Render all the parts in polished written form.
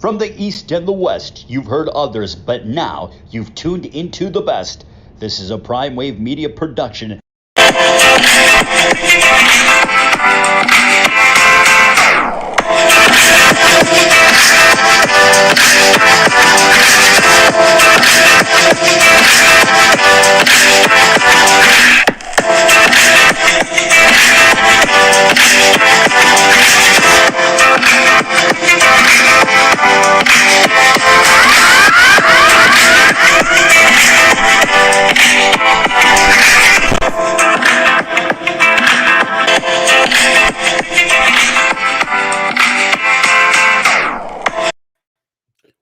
From the East and the West, you've heard others, but now you've tuned into the best. This is a Prime Wave Media production.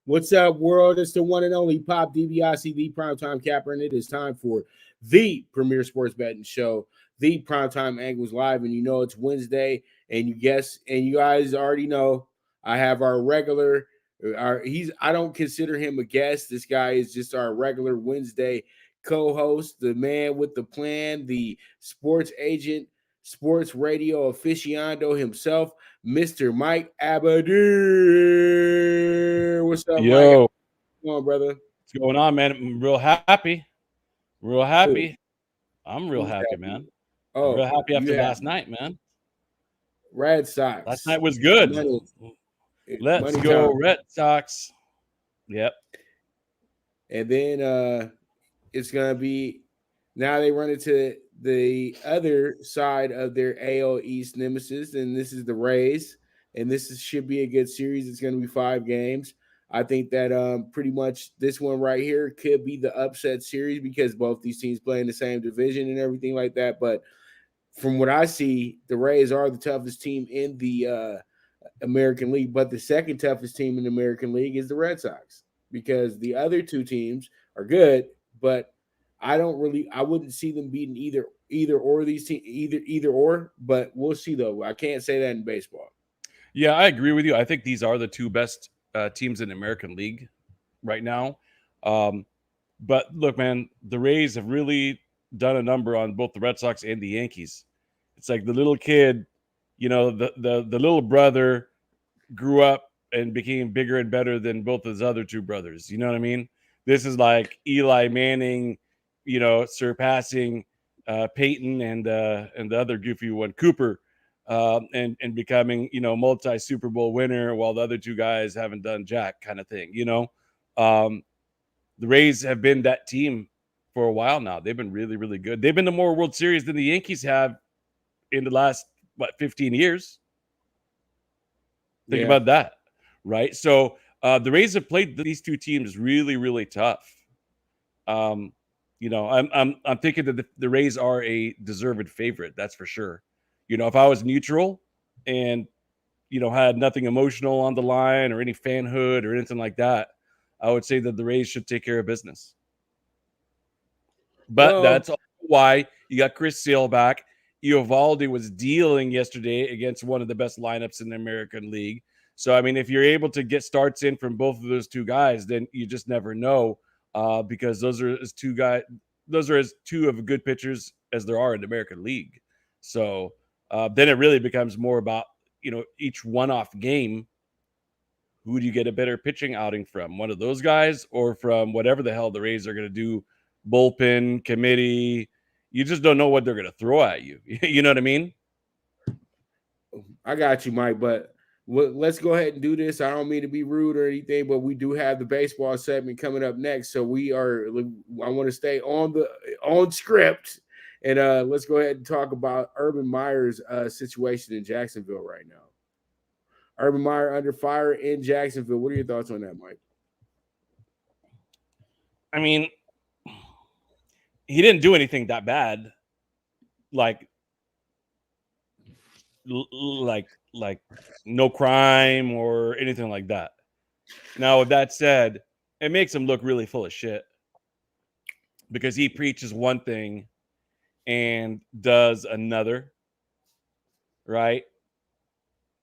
What's up, world? It's the one and only Pop DBIC, the Primetime Capper, and it is time for the premier sports betting show, the Primetime Angles Live. And you know it's Wednesday, and you guys already know I have our regular. I don't consider him a guest. This guy is just our regular Wednesday co-host, the man with the plan, the sports agent, sports radio aficionado himself, Mr. Mike Abadir. What's up, Yo. Mike? Come on, brother. What's going on, man? I'm real happy. Real happy. I'm real happy, man. I'm real happy after last night, man. Red Sox. Last night was good. Let's go, Red Sox. Yep. And then it's going to be now they run into the other side of their AL East nemesis, and this is the Rays. And should be a good series. It's going to be 5 games. I think that pretty much this one right here could be the upset series because both these teams play in the same division and everything like that. But from what I see, the Rays are the toughest team in the American League. But the second toughest team in the American League is the Red Sox because the other two teams are good, but I wouldn't see them beating either or these teams, either or, but we'll see though. I can't say that in baseball. Yeah, I agree with you. I think these are the two best teams in the American League right now. But look, man, the Rays have really done a number on both the Red Sox and the Yankees. It's like the little kid, the little brother grew up and became bigger and better than both his other two brothers. You know what I mean? This is like Eli Manning, surpassing Peyton and the other goofy one, Cooper, and becoming, multi Super Bowl winner while the other two guys haven't done jack kind of thing. The Rays have been that team for a while now. They've been really, really good. They've been to more World Series than the Yankees have in the last 15 years. Think about that, right? So the Rays have played these two teams really, really tough. I'm thinking that the Rays are a deserved favorite. That's for sure. If I was neutral and, had nothing emotional on the line or any fanhood or anything like that, I would say that the Rays should take care of business. But that's why you got Chris Sale back. Eovaldi was dealing yesterday against one of the best lineups in the American League. So, I mean, if you're able to get starts in from both of those two guys, then you just never know. Because those are as two of good pitchers as there are in the American League. So then it really becomes more about, each one-off game. Who do you get a better pitching outing from? One of those guys or from whatever the hell the Rays are going to do, bullpen, committee. You just don't know what they're going to throw at you. You know what I mean? I got you, Mike, but let's go ahead and do this. I don't mean to be rude or anything, but we do have the baseball segment coming up next. So I want to stay on script, and let's go ahead and talk about Urban Meyer's situation in Jacksonville right now. Urban Meyer under fire in Jacksonville. What are your thoughts on that, Mike? I mean, he didn't do anything that bad. Like no crime or anything like that. Now, with that said, it makes him look really full of shit because he preaches one thing and does another, right?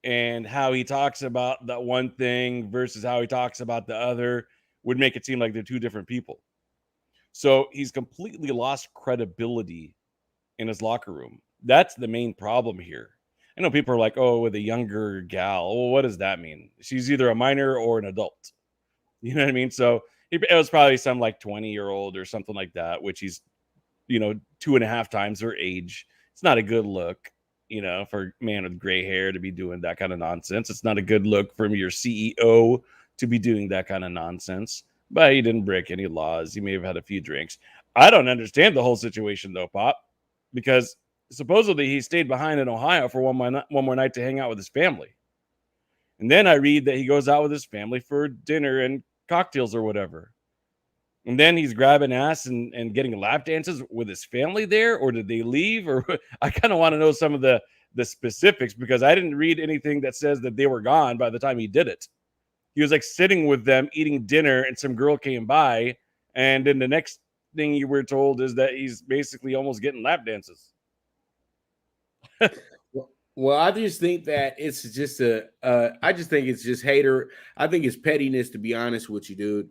And how he talks about that one thing versus how he talks about the other would make it seem like they're two different people. So he's completely lost credibility in his locker room. That's the main problem here. I know people are like, oh, with a younger gal. Well, what does that mean? She's either a minor or an adult. You know what I mean? So it was probably some like 20-year-old or something like that, which he's, 2.5 times her age. It's not a good look, for a man with gray hair to be doing that kind of nonsense. It's not a good look from your CEO to be doing that kind of nonsense. But he didn't break any laws. He may have had a few drinks. I don't understand the whole situation though, Pop, because supposedly he stayed behind in Ohio for one more night to hang out with his family. And then I read that he goes out with his family for dinner and cocktails or whatever. And then he's grabbing ass and getting lap dances with his family there, or did they leave? Or I kind of want to know some of the specifics, because I didn't read anything that says that they were gone by the time he did it. He was like sitting with them eating dinner, and some girl came by, and then the next thing you were told is that he's basically almost getting lap dances. Well, I just think that it's just I just think it's just hater. I think it's pettiness, to be honest with you, dude.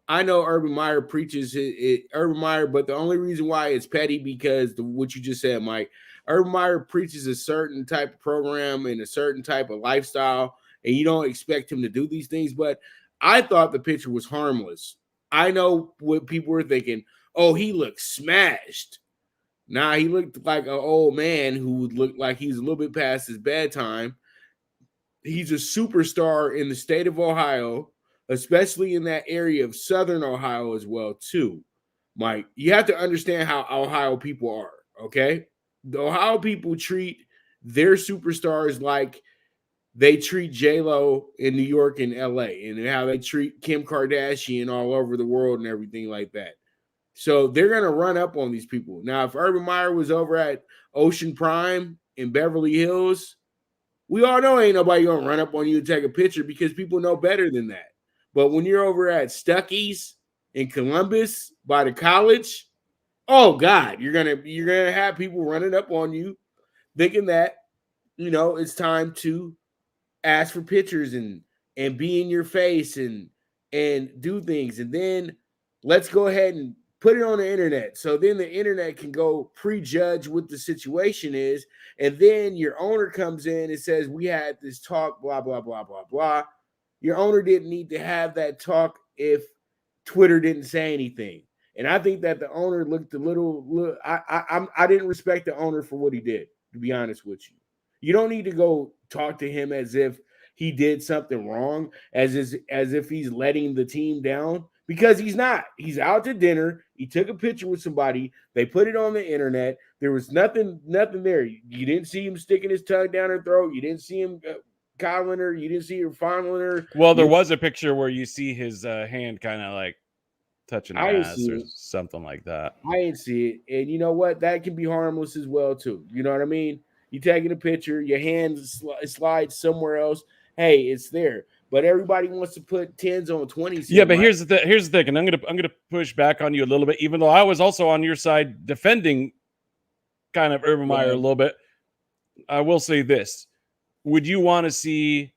I know Urban Meyer preaches Urban Meyer, but the only reason why it's petty because what you just said, Mike. Urban Meyer preaches a certain type of program and a certain type of lifestyle, and you don't expect him to do these things. But I thought the pitcher was harmless. I know what people were thinking. Oh, he looked smashed. Nah, he looked like an old man who would look like he's a little bit past his bedtime. He's a superstar in the state of Ohio, especially in that area of southern Ohio as well, too. Mike, you have to understand how Ohio people are, okay? The Ohio people treat their superstars like they treat J-Lo in New York and LA, and how they treat Kim Kardashian all over the world and everything like that. So they're going to run up on these people. Now, if Urban Meyer was over at Ocean Prime in Beverly Hills, we all know ain't nobody going to run up on you and take a picture because people know better than that. But when you're over at Stuckey's in Columbus by the college, oh God, you're gonna have people running up on you thinking that, it's time to ask for pictures and be in your face and do things. And then let's go ahead and put it on the internet. So then the internet can go prejudge what the situation is. And then your owner comes in and says, we had this talk, blah, blah, blah, blah, blah. Your owner didn't need to have that talk if Twitter didn't say anything. And I think that the owner looked a little I didn't respect the owner for what he did, to be honest with you. You don't need to go talk to him as if he did something wrong, as if he's letting the team down, because he's not. He's out to dinner. He took a picture with somebody. They put it on the internet. There was nothing there. You didn't see him sticking his tongue down her throat. You didn't see him coddling her. You didn't see her fondling her. Well, there was a picture where you see his hand kind of like touching her ass or something like that. I didn't see it. And you know what? That can be harmless as well, too. You know what I mean? You taking a picture, your hand slides somewhere else. Hey, it's there. But everybody wants to put 10s on 20s. Yeah, but here's the thing, and I'm gonna push back on you a little bit, even though I was also on your side defending kind of Urban Meyer a little bit. I will say this: would you want to see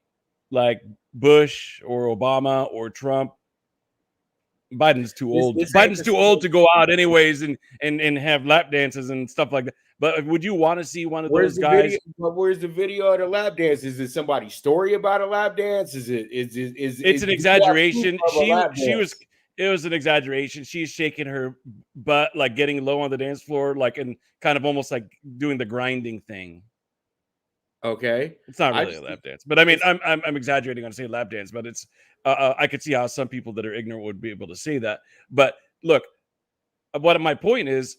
like Bush or Obama or Trump? Biden's too old. Biden's too old to go out anyways and have lap dances and stuff like that. But would you want to see one of those guys? Where's the video of the lap dance? Is it somebody's story about a lap dance? It's an exaggeration. It was an exaggeration. She's shaking her butt, like getting low on the dance floor, like, and kind of almost like doing the grinding thing. Okay, it's not really a lap dance, but I mean, I'm exaggerating on saying lap dance, but it's I could see how some people that are ignorant would be able to say that. But look, what my point is,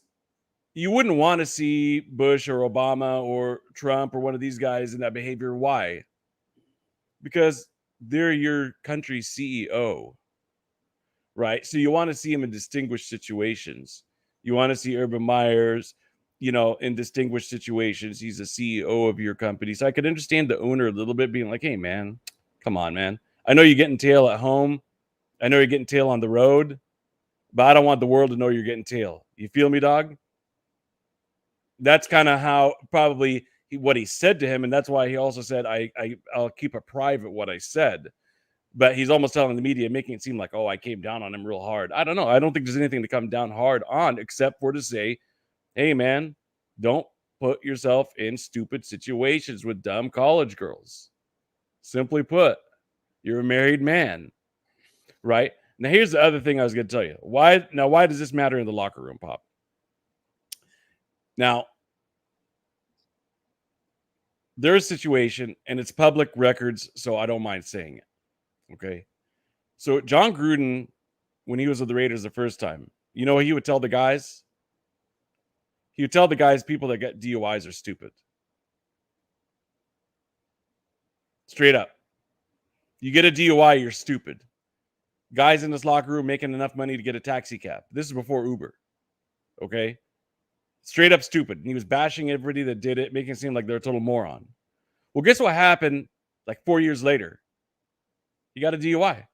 you wouldn't want to see Bush or Obama or Trump or one of these guys in that behavior. Why? Because they're your country's CEO, right? So you want to see him in distinguished situations. You want to see Urban Meyer's, in distinguished situations. He's a CEO of your company. So I could understand the owner a little bit being like, hey, man, come on, man. I know you're getting tail at home. I know you're getting tail on the road, but I don't want the world to know you're getting tail. You feel me, dog? That's kind of how probably what he said to him. And that's why he also said, I'll keep it private what I said. But he's almost telling the media, making it seem like, oh, I came down on him real hard. I don't know. I don't think there's anything to come down hard on except for to say, hey, man, don't put yourself in stupid situations with dumb college girls. Simply put, you're a married man, right? Now, here's the other thing I was going to tell you. Why does this matter in the locker room, Pop? Now, there's a situation, and it's public records, so I don't mind saying it. Okay. So John Gruden, when he was with the Raiders the first time, you know what he would tell the guys? He would tell the guys people that get DUIs are stupid. Straight up. You get a DUI, you're stupid. Guys in this locker room making enough money to get a taxi cab. This is before Uber. Okay. Straight up stupid. And he was bashing everybody that did it, making it seem like they're a total moron. Well, guess what happened like 4 years later? He got a DUI.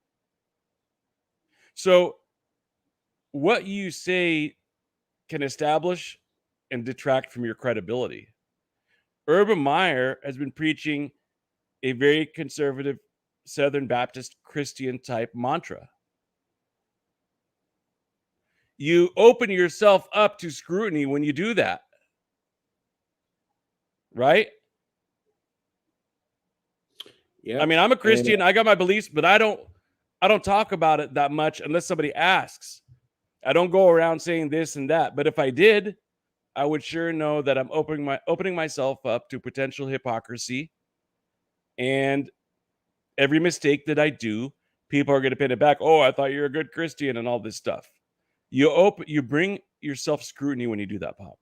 So what you say can establish and detract from your credibility. Urban Meyer has been preaching a very conservative Southern Baptist Christian type mantra. You open yourself up to scrutiny when you do that. Right? Yeah. I mean, I'm a Christian. I got my beliefs, but I don't talk about it that much unless somebody asks. I don't go around saying this and that. But if I did, I would sure know that I'm opening myself up to potential hypocrisy. And every mistake that I do, people are going to pin it back. Oh, I thought you're a good Christian and all this stuff. You bring yourself scrutiny when you do that, Pop.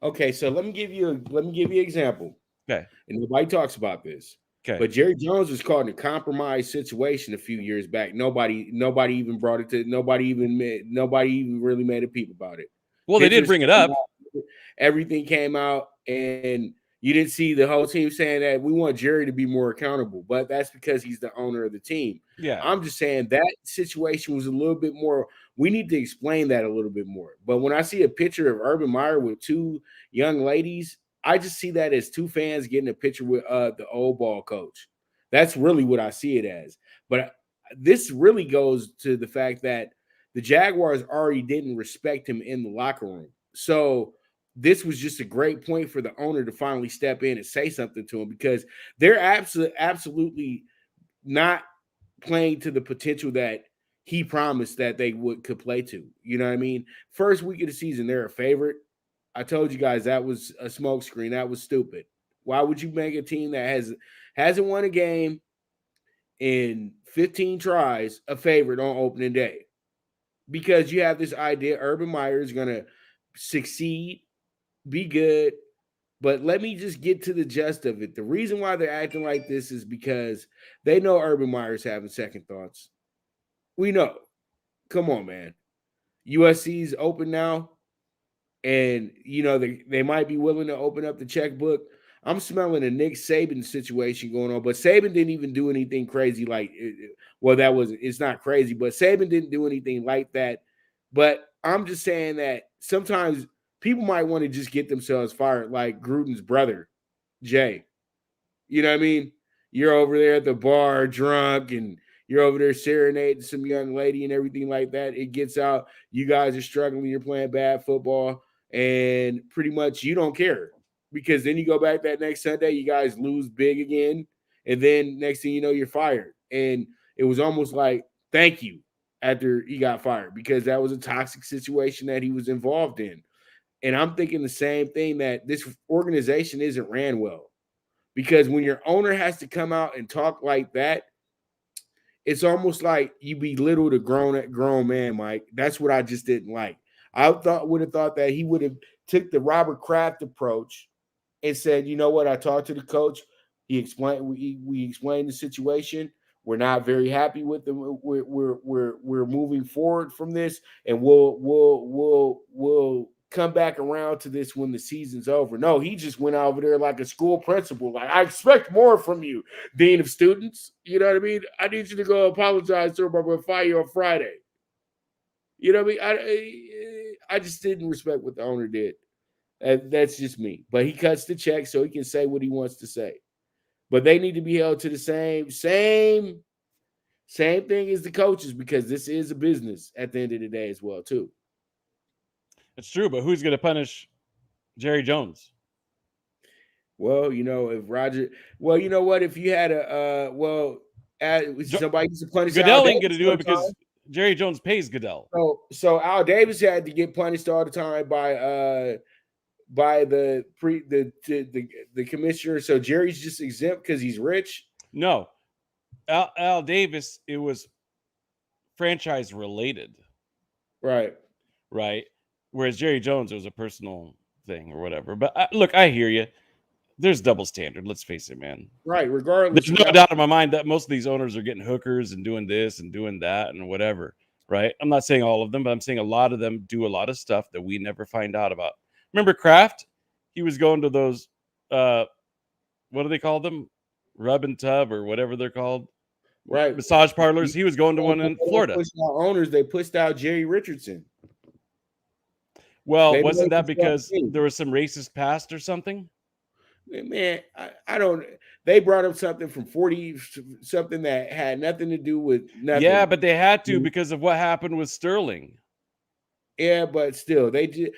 Okay, so let me give you an example. Okay. And nobody talks about this. Okay. But Jerry Jones was caught in a compromised situation a few years back. Nobody even brought it to nobody even really made a peep about it. Well, they did bring it up. Everything came out, and you didn't see the whole team saying that we want Jerry to be more accountable, but that's because he's the owner of the team. Yeah. I'm just saying that situation was a little bit more. We need to explain that a little bit more. But when I see a picture of Urban Meyer with two young ladies, I just see that as two fans getting a picture with the old ball coach. That's really what I see it as. But this really goes to the fact that the Jaguars already didn't respect him in the locker room. So this was just a great point for the owner to finally step in and say something to him, because they're absolutely not playing to the potential that he promised that they could play to. You know what I mean? First week of the season, they're a favorite. I told you guys that was a smokescreen. That was stupid. Why would you make a team that hasn't won a game in 15 tries a favorite on opening day? Because you have this idea Urban Meyer is going to succeed, be good. But let me just get to the gist of it. The reason why they're acting like this is because they know Urban Meyer's having second thoughts. We know. Come on, man. USC's open now. And, you know, they might be willing to open up the checkbook. I'm smelling a Nick Saban situation going on, but Saban didn't even do anything crazy it's not crazy, but Saban didn't do anything like that. But I'm just saying that sometimes people might want to just get themselves fired, like Gruden's brother, Jay. You know what I mean? You're over there at the bar drunk and you're over there serenading some young lady and everything like that. It gets out. You guys are struggling. You're playing bad football. And pretty much you don't care, because then you go back that next Sunday, you guys lose big again. And then next thing you know, you're fired. And it was almost like, thank you, after he got fired, because that was a toxic situation that he was involved in. And I'm thinking the same thing, that this organization isn't ran well, because when your owner has to come out and talk like that, it's almost like you belittle the grown man, Mike. That's what I just didn't like. I would have thought that he would have took the Robert Kraft approach and said, you know what, I talked to the coach. He explained, we explained the situation. We're not very happy with them. We're moving forward from this, and we'll come back around to this when the season's over. No, he just went over there like a school principal. Like, I expect more from you, dean of students. You know what I mean? I need you to go apologize to him, or we'll fire you on Friday. You know what I mean? I just didn't respect what the owner did. That's just me. But he cuts the check so he can say what he wants to say. But they need to be held to the same thing as the coaches, because this is a business at the end of the day as well, too. It's true, but who's going to punish Jerry Jones. Well, if Roger, well, you know what? If you had somebody used to punish Al Goodell ain't Davis going to do all it the time. because Jerry Jones pays Goodell. So Al Davis had to get punished all the time by the commissioner. So Jerry's just exempt because he's rich. No, Al Davis, it was franchise related, Right. Whereas Jerry Jones, it was a personal thing or whatever. But look, I hear you. There's double standard. Let's face it, man. Right. Regardless, There's no doubt in my mind that most of these owners are getting hookers and doing this and doing that and whatever. Right. I'm not saying all of them, but I'm saying a lot of them do a lot of stuff that we never find out about. Remember Kraft? He was going to those, what do they call them? Rub and tub or whatever they're called. Right. Massage parlors. He was going to one in Florida. They pushed out Jerry Richardson. Well, wasn't that because there was some racist past or something? Man, I don't. They brought up something from 40 something that had nothing to do with nothing. Yeah, but they had to because of what happened with Sterling. Yeah, but still, they did.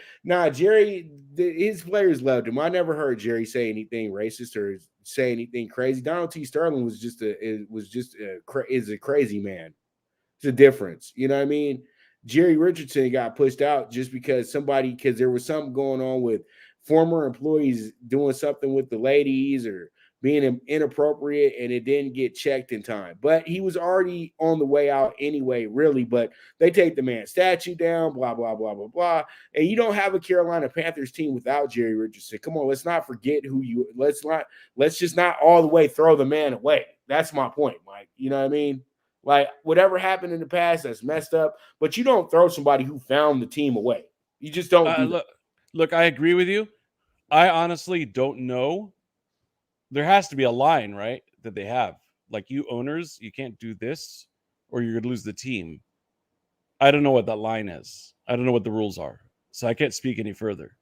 Jerry, his players loved him. I never heard Jerry say anything racist or say anything crazy. Donald T. Sterling was just a crazy man. It's a difference. You know what I mean? Jerry Richardson got pushed out just because there was something going on with former employees doing something with the ladies or being inappropriate, and it didn't get checked in time. But he was already on the way out anyway, really. But they take the man's statue down, blah, blah, blah, blah, blah. And you don't have a Carolina Panthers team without Jerry Richardson. Come on, let's not forget let's just not all the way throw the man away. That's my point, Mike. You know what I mean? Like, whatever happened in the past, that's messed up. But you don't throw somebody who found the team away. You just don't do that. Look, I agree with you. I honestly don't know. There has to be a line, right, that they have. Like, you owners, you can't do this or you're going to lose the team. I don't know what that line is. I don't know what the rules are. So I can't speak any further.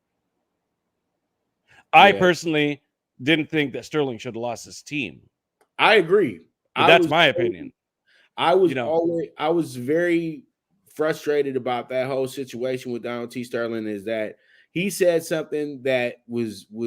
I personally didn't think that Sterling should have lost his team. I agree. But that's my opinion. I was very frustrated about that whole situation with Donald T. Sterling, is that he said something that was a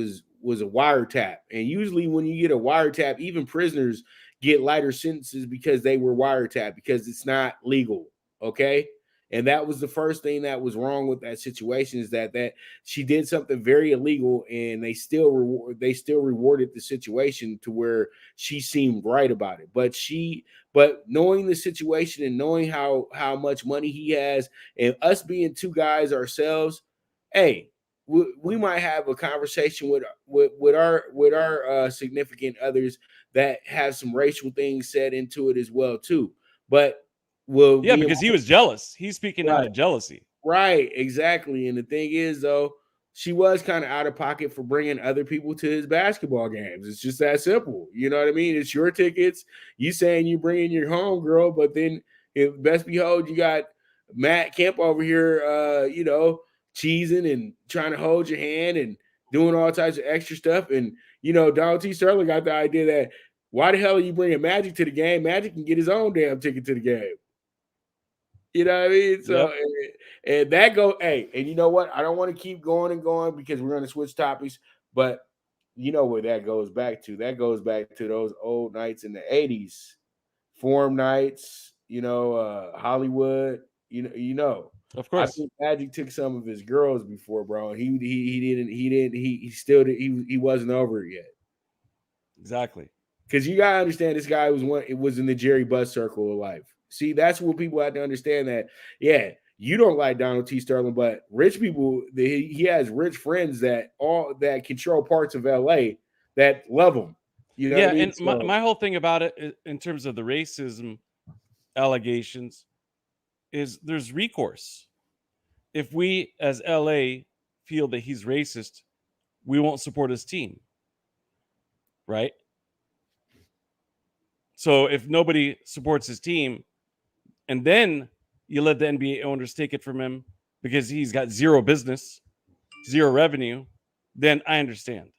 wiretap. And usually when you get a wiretap, even prisoners get lighter sentences because they were wiretapped, because it's not legal. Okay. And that was the first thing that was wrong with that situation, is that she did something very illegal, and they still rewarded the situation to where she seemed right about it. But knowing the situation and knowing how much money he has, and us being two guys ourselves, hey, we might have a conversation with our significant others that have some racial things said into it as well too. But because he was jealous. He's speaking out of jealousy. Right, exactly. And the thing is, though, she was kind of out of pocket for bringing other people to his basketball games. It's just that simple. You know what I mean? It's your tickets. You saying you bringing your home girl, but then if best behold, you got Matt Kemp over here, cheesing and trying to hold your hand and doing all types of extra stuff. And, Donald T. Sterling got the idea that, why the hell are you bringing Magic to the game? Magic can get his own damn ticket to the game. You know what I mean? So, and that and you know what? I don't want to keep going and going because we're going to switch topics, but you know where that goes back to? That goes back to those old nights in the 80s, Forum nights, Hollywood, Of course. I think Magic took some of his girls before, bro, and he wasn't over it yet. Exactly. Because you gotta understand, this guy was in the Jerry Buss circle of life. See, that's what people have to understand, that, you don't like Donald T. Sterling, but rich people, he has rich friends that control parts of LA that love him. You know what I mean? And my whole thing about it in terms of the racism allegations is there's recourse. If we as LA feel that he's racist, we won't support his team. Right? So if nobody supports his team, and then you let the NBA owners take it from him because he's got zero business, zero revenue, then I understand.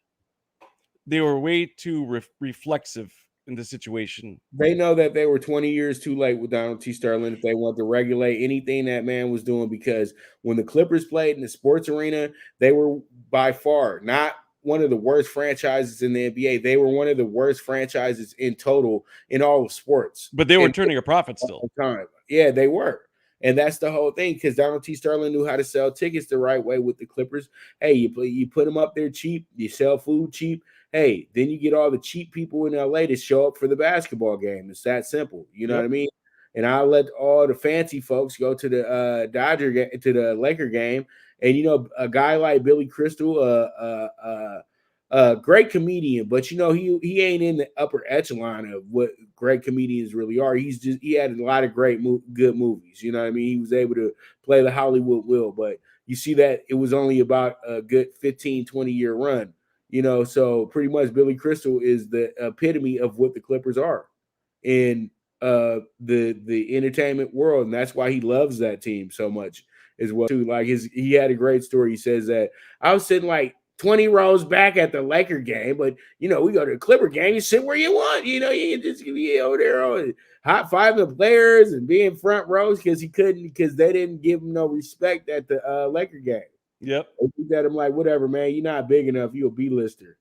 They were way too reflexive in the situation. They know that they were 20 years too late with Donald T. Sterling if they want to regulate anything that man was doing, because when the Clippers played in the sports arena, they were by far not one of the worst franchises in the NBA. They were one of the worst franchises in total in all of sports. But they were turning a profit still. Time. Yeah, they were. And that's the whole thing, because Donald T. Sterling knew how to sell tickets the right way with the Clippers. Hey, you put them up there cheap, you sell food cheap. Hey, then you get all the cheap people in LA to show up for the basketball game. It's that simple. You know what I mean? And I'll let all the fancy folks go to the to the Laker game. And, you know, a guy like Billy Crystal, great comedian, but, you know, he ain't in the upper echelon of what great comedians really are. He had a lot of good movies. You know what I mean? He was able to play the Hollywood will, but you see that it was only about a good 15, 20-year run. You know, so pretty much Billy Crystal is the epitome of what the Clippers are in the entertainment world, and that's why he loves that team so much as well too. Like he had a great story. He says that I was sitting like 20 rows back at the Laker game, but you know, we go to the Clipper game, you sit where you want. You know, you can just be over there hot five the players and be in front rows because they didn't give him no respect at the Laker game. Yep. That I'm like, whatever, man. You're not big enough. You're a B-lister.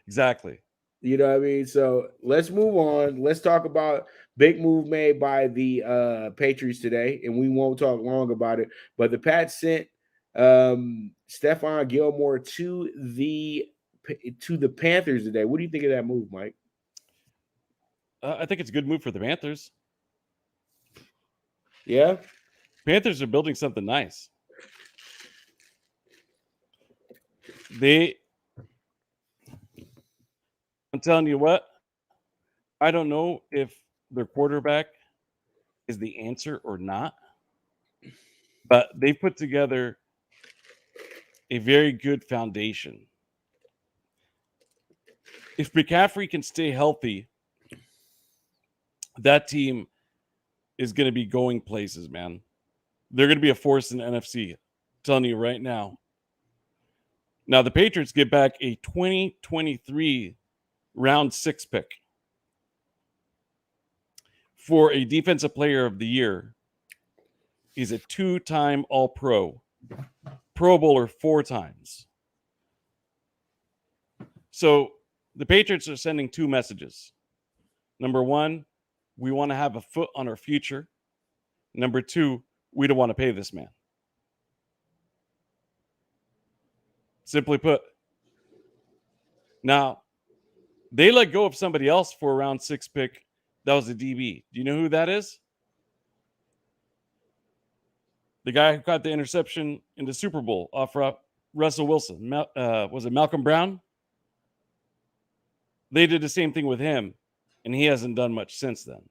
Exactly. You know what I mean? So let's move on. Let's talk about big move made by the Patriots today, and we won't talk long about it. But the Pats sent Stephon Gilmore to the Panthers today. What do you think of that move, Mike? I think it's a good move for the Panthers. Yeah? Panthers are building something nice. I'm telling you what, I don't know if their quarterback is the answer or not, but they put together a very good foundation. If McCaffrey can stay healthy, that team is going to be going places, man. They're going to be a force in the NFC. I'm telling you right now. Now, the Patriots get back a 2023 round 6 pick for a defensive player of the year. He's a 2-time All-Pro, Pro Bowler 4 times. So the Patriots are sending 2 messages. Number 1, we want to have a foot on our future. Number 2, we don't want to pay this man. Simply put. Now, they let go of somebody else for a round 6 pick. That was a DB. Do you know who that is? The guy who caught the interception in the Super Bowl off Russell Wilson. Was it Malcolm Brown? They did the same thing with him, and he hasn't done much since then.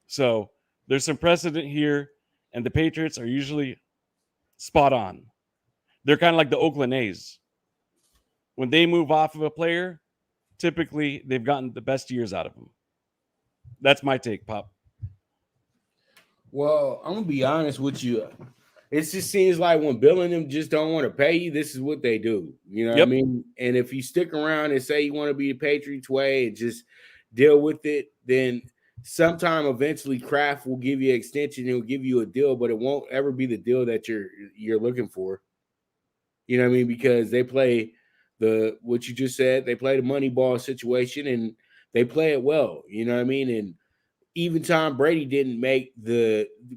So there's some precedent here, and the Patriots are usually spot on. They're kind of like the Oakland A's. When they move off of a player, typically they've gotten the best years out of them. That's my take, Pop. Well, I'm going to be honest with you. It just seems like when Bill and them just don't want to pay you, this is what they do. You know what I mean? And if you stick around and say you want to be the Patriots way and just deal with it, then sometime eventually Kraft will give you an extension. He'll give you a deal, but it won't ever be the deal that you're looking for. You know what I mean? Because they play what you just said, they play the money ball situation and they play it well. You know what I mean? And even Tom Brady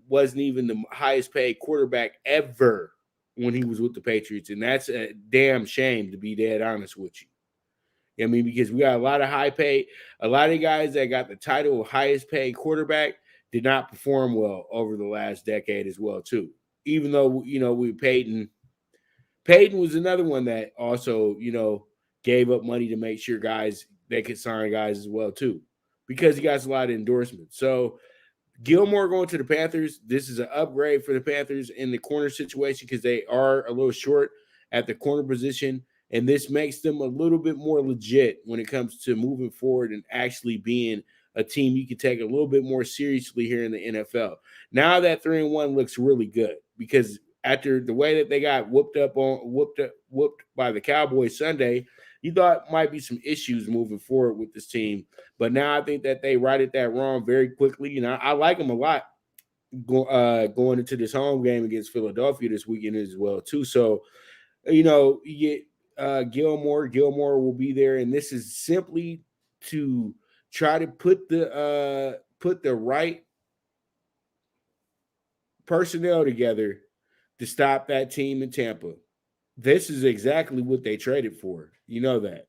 wasn't even the highest paid quarterback ever when he was with the Patriots. And that's a damn shame, to be dead honest with you. I mean, because we got a lot of a lot of guys that got the title of highest paid quarterback did not perform well over the last decade as well, too. Even though, you know, Peyton was another one that also, you know, gave up money to make sure they could sign guys as well, too, because he got a lot of endorsements. So Gilmore going to the Panthers, this is an upgrade for the Panthers in the corner situation because they are a little short at the corner position, and this makes them a little bit more legit when it comes to moving forward and actually being a team you can take a little bit more seriously here in the NFL. Now that 3-1 looks really good because after the way that they got whooped by the Cowboys Sunday, you thought might be some issues moving forward with this team. But now I think that they righted that wrong very quickly. You know, I like them a lot. going into this home game against Philadelphia this weekend as well too. So, you get Gilmore. Gilmore will be there, and this is simply to try to put the right personnel together to stop that team in Tampa. This is exactly what they traded for. You know that.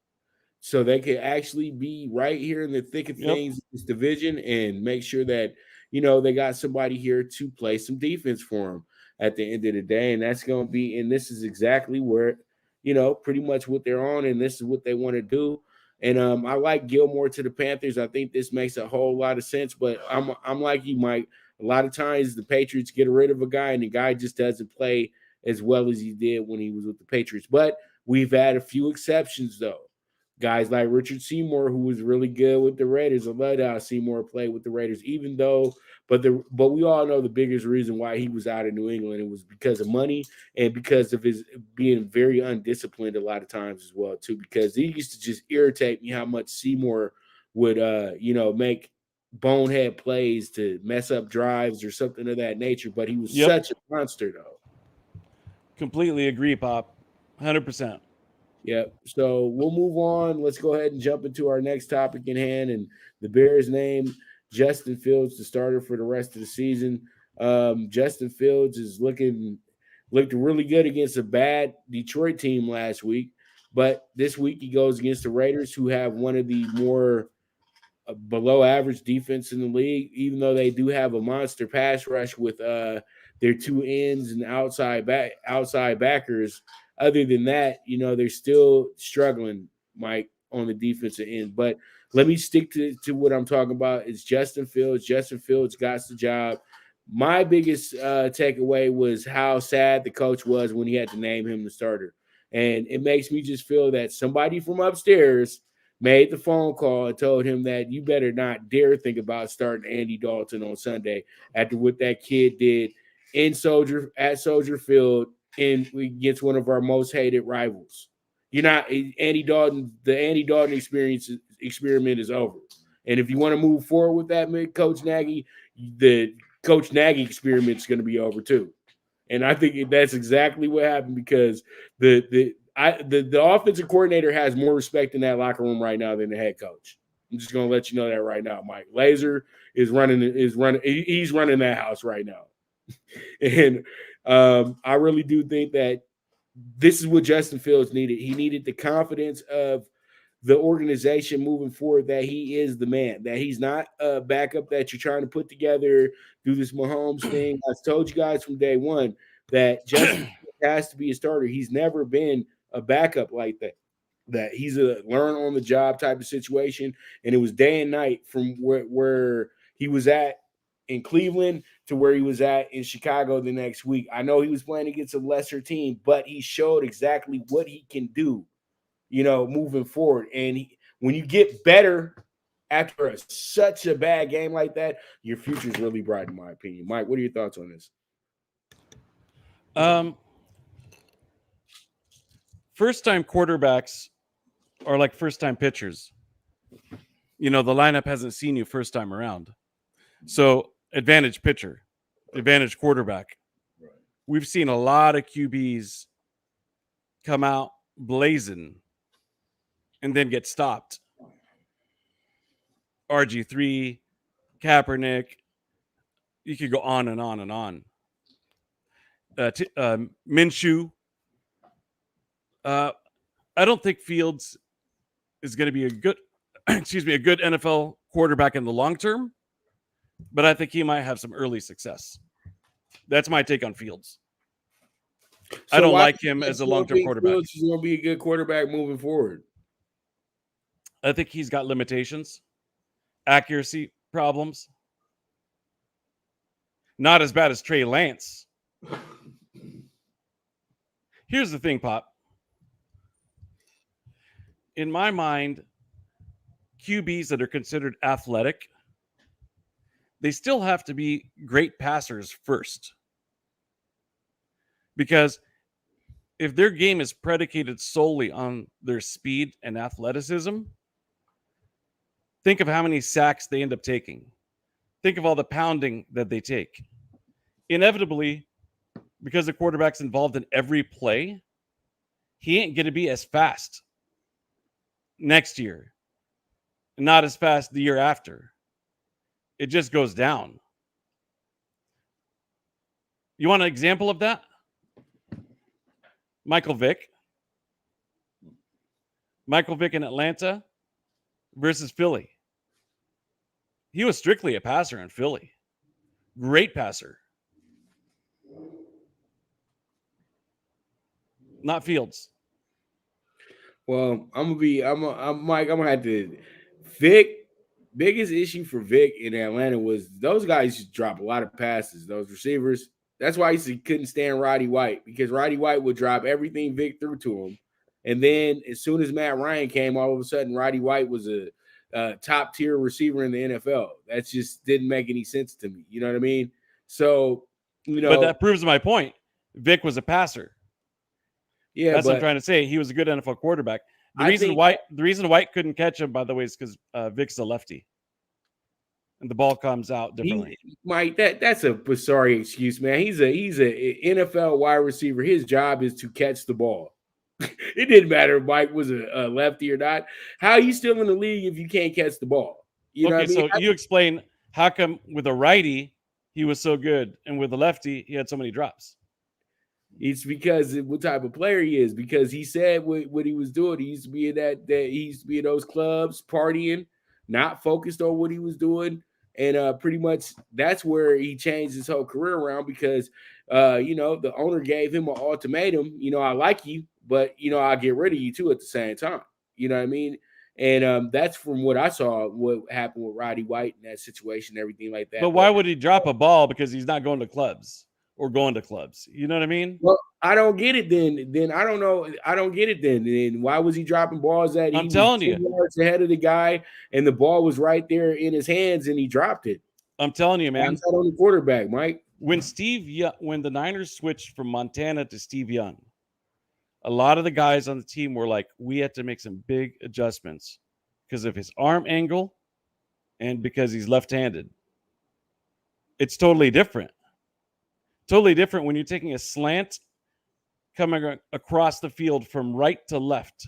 So they could actually be right here in the thick of things in this division and make sure that, they got somebody here to play some defense for them at the end of the day. And that's going to be, and this is exactly where, pretty much what they're on, and this is what they want to do. And I like Gilmore to the Panthers. I think this makes a whole lot of sense, but I'm like you, Mike. A lot of times the Patriots get rid of a guy and the guy just doesn't play as well as he did when he was with the Patriots. But we've had a few exceptions, though. Guys like Richard Seymour, who was really good with the Raiders. I love how Seymour played with the Raiders, but we all know the biggest reason why he was out of New England. It was because of money and because of his being very undisciplined a lot of times as well, too, because he used to just irritate me how much Seymour would, make bonehead plays to mess up drives or something of that nature. But he was such a monster, though. Completely agree, Pop. 100%. Yep. So we'll move on. Let's go ahead and jump into our next topic in hand. And the Bears named Justin Fields the starter for the rest of the season. Justin Fields looked really good against a bad Detroit team last week. But this week he goes against the Raiders, who have one of the more below average defense in the league, even though they do have a monster pass rush with their two ends and outside backers. Other than that, they're still struggling, Mike, on the defensive end. But let me stick to what I'm talking about. It's Justin Fields. Justin Fields got the job. My biggest takeaway was how sad the coach was when he had to name him the starter. And it makes me just feel that somebody from upstairs made the phone call and told him that you better not dare think about starting Andy Dalton on Sunday after what that kid did at Soldier Field against one of our most hated rivals. The Andy Dalton experiment is over. And if you want to move forward with that, Coach Nagy, the Coach Nagy experiment is going to be over too. And I think that's exactly what happened, because the offensive coordinator has more respect in that locker room right now than the head coach. I'm just going to let you know that right now, Mike. Laser he's running that house right now. And I really do think that this is what Justin Fields needed. He needed the confidence of the organization moving forward that he is the man, that he's not a backup that you're trying to put together, do this Mahomes thing. I told you guys from day one that Justin has to be a starter. He's never been a backup like that he's a learn on the job type of situation. And it was day and night from where he was at in Cleveland to where he was at in Chicago the next week. I know he was playing against a lesser team, but he showed exactly what he can do, moving forward. And when you get better after such a bad game like that, your future is really bright, in my opinion. Mike, what are your thoughts on this? First-time quarterbacks are like first-time pitchers. The lineup hasn't seen you first time around. So advantage pitcher, advantage quarterback. Right. We've seen a lot of QBs come out blazing and then get stopped. RG3, Kaepernick, you could go on and on and on. Minshew. I don't think Fields is going to be a good NFL quarterback in the long term, but I think he might have some early success. That's my take on Fields. So I don't like him as a long-term quarterback. Fields is going to be a good quarterback moving forward. I think he's got limitations, accuracy problems. Not as bad as Trey Lance. Here's the thing, Pop. In my mind, QBs that are considered athletic, they still have to be great passers first. Because if their game is predicated solely on their speed and athleticism, think of how many sacks they end up taking. Think of all the pounding that they take. inevitably, because the quarterback's involved in every play, he ain't going to be as fast next year, not as fast the year after. It just goes down. You want an example of that? Michael Vick in Atlanta versus Philly. He was strictly a passer in Philly. Great passer. Not Fields. Well, Mike. I'm gonna have to. Vic, biggest issue for Vic in Atlanta was those guys just drop a lot of passes. Those receivers. That's why he couldn't stand Roddy White, because Roddy White would drop everything Vic threw to him, and then as soon as Matt Ryan came, all of a sudden Roddy White was a top tier receiver in the NFL. That just didn't make any sense to me. You know what I mean? So, but that proves my point. Vic was a passer. Yeah, that's what I'm trying to say. He was a good NFL quarterback. The reason White couldn't catch him, by the way, is because Vic's a lefty, and the ball comes out differently. Mike, that's a sorry excuse, man. He's a NFL wide receiver. His job is to catch the ball. It didn't matter if Mike was a lefty or not. How are you still in the league if you can't catch the ball? You know what I mean? So you explain how come with a righty he was so good, and with a lefty he had so many drops. It's because of what type of player he is. Because he said what he was doing. He used to be in he used to be in those clubs partying, not focused on what he was doing, and pretty much that's where he changed his whole career around. Because the owner gave him an ultimatum. I like you, but I'll get rid of you too at the same time. You know what I mean? And that's from what I saw what happened with Roddy White in that situation, everything like that. But why would he drop a ball? Because he's not going to clubs. Or going to clubs. You know what I mean? Well, I don't get it then. I don't know. I don't get it then. Then why was he dropping balls that I'm telling you, yards ahead of the guy, and the ball was right there in his hands, and he dropped it? I'm telling you, man. That's not on the quarterback, Mike. When the Niners switched from Montana to Steve Young, a lot of the guys on the team were like, we had to make some big adjustments because of his arm angle and because he's left-handed. It's totally different. Totally different when you're taking a slant coming across the field from right to left.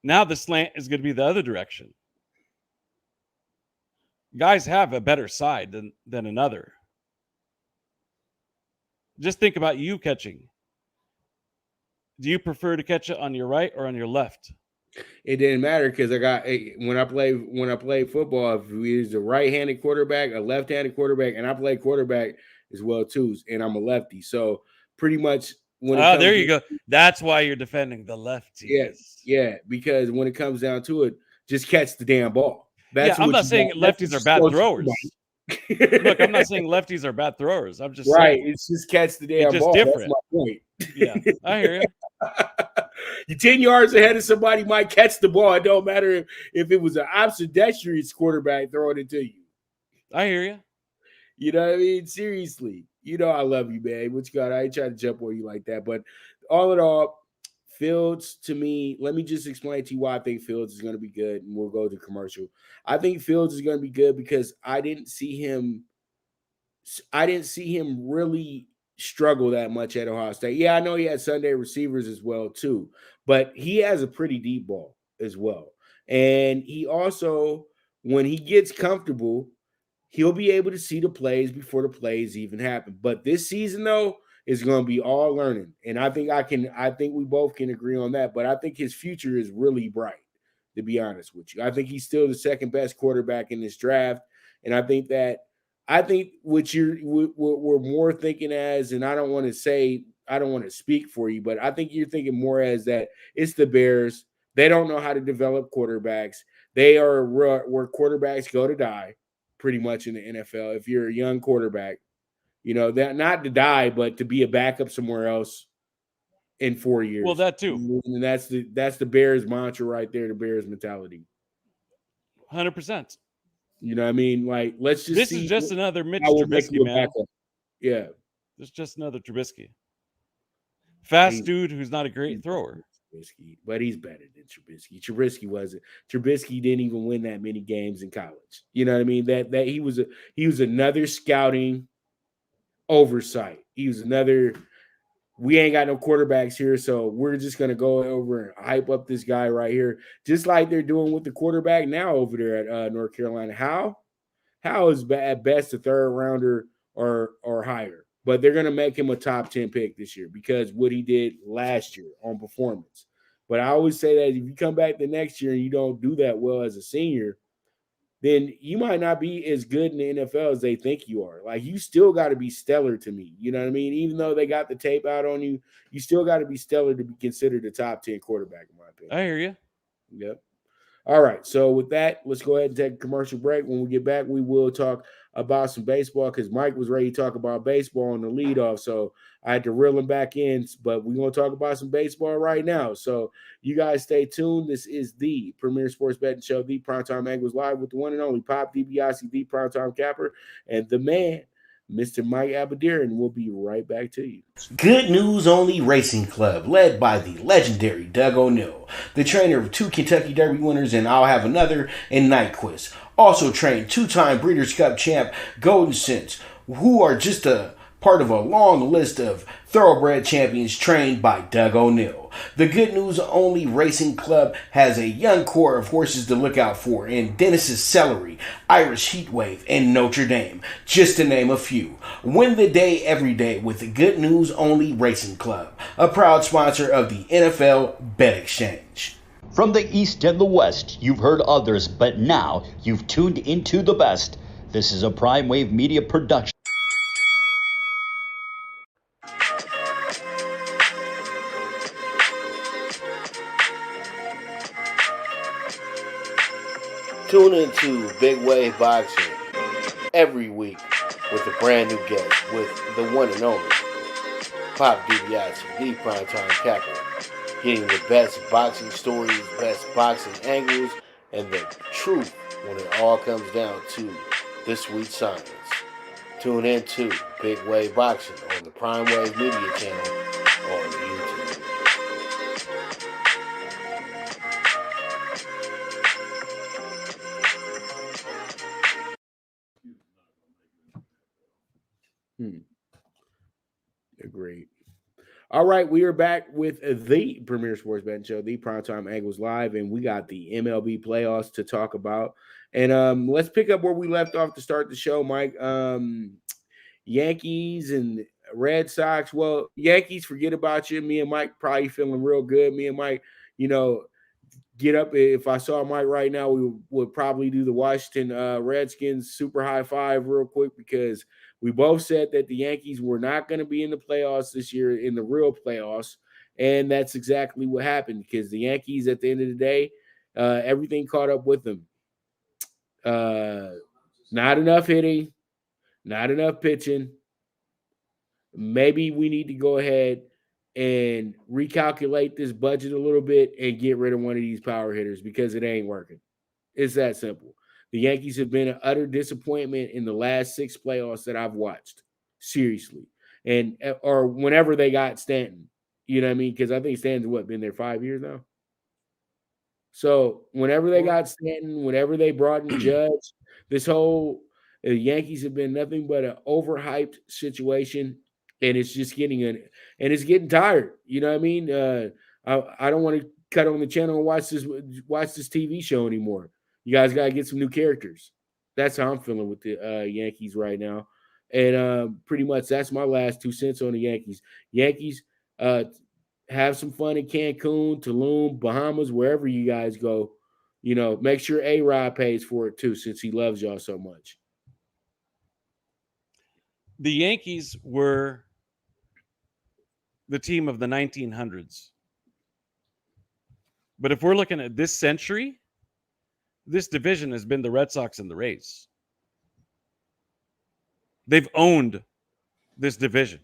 Now the slant is going to be the other direction. Guys have a better side than another. Just think about you catching. Do you prefer to catch it on your right or on your left? It didn't matter because when I played football, if we was a right-handed quarterback, a left-handed quarterback, and I play quarterback as well too, and I'm a lefty. So pretty much there you go. That's why you're defending the lefties. Yeah, because when it comes down to it, just catch the damn ball. I'm not saying lefties are bad throwers. Look, I'm not saying lefties are bad throwers. I'm just saying it's just catch the damn ball. Different. That's my point. Yeah, I hear you. You're 10 yards ahead of somebody, might catch the ball. It don't matter if it was an ambidextrous quarterback throwing it to you. I hear you. You know what I mean? Seriously. I love you, man. What you got? I ain't trying to jump on you like that. But all in all, Fields, to me, let me just explain to you why I think Fields is going to be good, and we'll go to commercial. I think Fields is going to be good because I didn't see him really struggle that much at Ohio State. Yeah, I know he had Sunday receivers as well too, but he has a pretty deep ball as well. And he also, when he gets comfortable, he'll be able to see the plays before the plays even happen. But this season, though, is going to be all learning. And I think we both can agree on that. But I think his future is really bright, to be honest with you. I think he's still the second best quarterback in this draft. And I think what we're more thinking as, and I don't want to speak for you, but I think you're thinking more as that it's the Bears. They don't know how to develop quarterbacks. They are where quarterbacks go to die, pretty much in the NFL. If you're a young quarterback, that not to die, but to be a backup somewhere else in 4 years. Well, that too. And that's the Bears mantra right there, the Bears mentality. 100%. You know what I mean? Like, let's just This is just another Mitch Trubisky, man. Yeah. This is just another Trubisky. Fast dude who's not a great thrower. Trubisky, but he's better than Trubisky. Trubisky didn't even win that many games in college. You know what I mean? That he was another scouting oversight. He was another. We ain't got no quarterbacks here, so we're just gonna go over and hype up this guy right here, just like they're doing with the quarterback now over there at North Carolina. How is at best a third rounder or higher, but they're gonna make him a top 10 pick this year because what he did last year on performance. But I always say that if you come back the next year and you don't do that well as a senior, then you might not be as good in the NFL as they think you are. Like, you still got to be stellar to me. You know what I mean? Even though they got the tape out on you, you still got to be stellar to be considered a top 10 quarterback, in my opinion. I hear you. Yep. All right. So with that, let's go ahead and take a commercial break. When we get back, we will talk about some baseball because Mike was ready to talk about baseball on the leadoff. So I had to reel him back in, but we're going to talk about some baseball right now. So you guys stay tuned. This is the premier sports betting show, the Primetime Angles, live with the one and only Pop DiBiase, the Primetime Capper, and the man, Mr. Mike Abadir, and we'll be right back to you. Good News Only Racing Club, led by the legendary Doug O'Neill, the trainer of 2 Kentucky Derby winners, and I'll have another in Nyquist. Also trained 2-time Breeders' Cup champ Golden Sense, who are just a part of a long list of thoroughbred champions trained by Doug O'Neill. The Good News Only Racing Club has a young core of horses to look out for in Dennis's Celery, Irish Heatwave, and Notre Dame, just to name a few. Win the day every day with the Good News Only Racing Club, a proud sponsor of the NFL Bet Exchange. From the East and the West, you've heard others, but now you've tuned into the best. This is a Prime Wave Media production. Tune into Big Wave Boxing every week with a brand new guest with the one and only Pop DiBiase, the Primetime Capper, getting the best boxing stories, best boxing angles, and the truth when it all comes down to the sweet science. Tune in to Big Wave Boxing on the Prime Wave Media channel on YouTube. Agreed. All right, we are back with the premier sports betting show, the Primetime Angles Live, and we got the MLB playoffs to talk about. And let's pick up where we left off to start the show, Mike. Yankees and Red Sox. Well, Yankees, forget about you. Me and Mike probably feeling real good. Me and Mike, get up. If I saw Mike right now, we would probably do the Washington Redskins super high five real quick because we both said that the Yankees were not going to be in the playoffs this year, in the real playoffs, and that's exactly what happened because the Yankees, at the end of the day, everything caught up with them. Not enough hitting, not enough pitching. Maybe we need to go ahead and recalculate this budget a little bit and get rid of one of these power hitters because it ain't working. It's that simple. The Yankees have been an utter disappointment in the last 6 playoffs that I've watched. Seriously. Or whenever they got Stanton. You know what I mean? Because I think Stanton's been there 5 years now? So whenever they got Stanton, whenever they brought in Judge, this whole Yankees have been nothing but an overhyped situation, and it's just getting tired. You know what I mean? I don't want to cut on the channel and watch this TV show anymore. You guys got to get some new characters. That's how I'm feeling with the Yankees right now. And pretty much that's my last 2 cents on the Yankees. Yankees, have some fun in Cancun, Tulum, Bahamas, wherever you guys go. Make sure A-Rod pays for it too, since he loves y'all so much. The Yankees were the team of the 1900s. But if we're looking at this century, this division has been the Red Sox and the Rays. They've owned this division.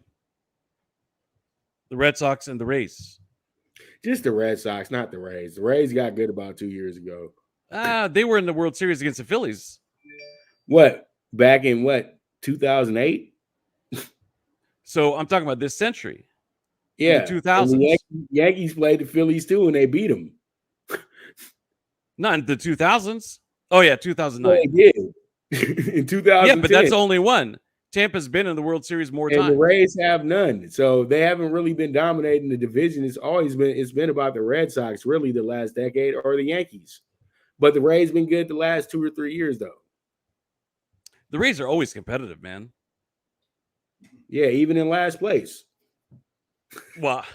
The Red Sox and the Rays. Just the Red Sox, not the Rays. The Rays got good about 2 years ago. They were in the World Series against the Phillies. What? Back in 2008? So I'm talking about this century. in the Yeah, and 2000s. the Yankees played the Phillies too, and they beat them. Not in the 2000s. Oh yeah, 2009. Well, they did in 2010. Yeah, but that's only one. Tampa's been in the World Series more and times. the Rays have none, so they haven't really been dominating the division. It's been about the Red Sox really the last decade, or the Yankees. But the Rays been good the last 2 or 3 years though. The Rays are always competitive, man. Yeah, even in last place. Well,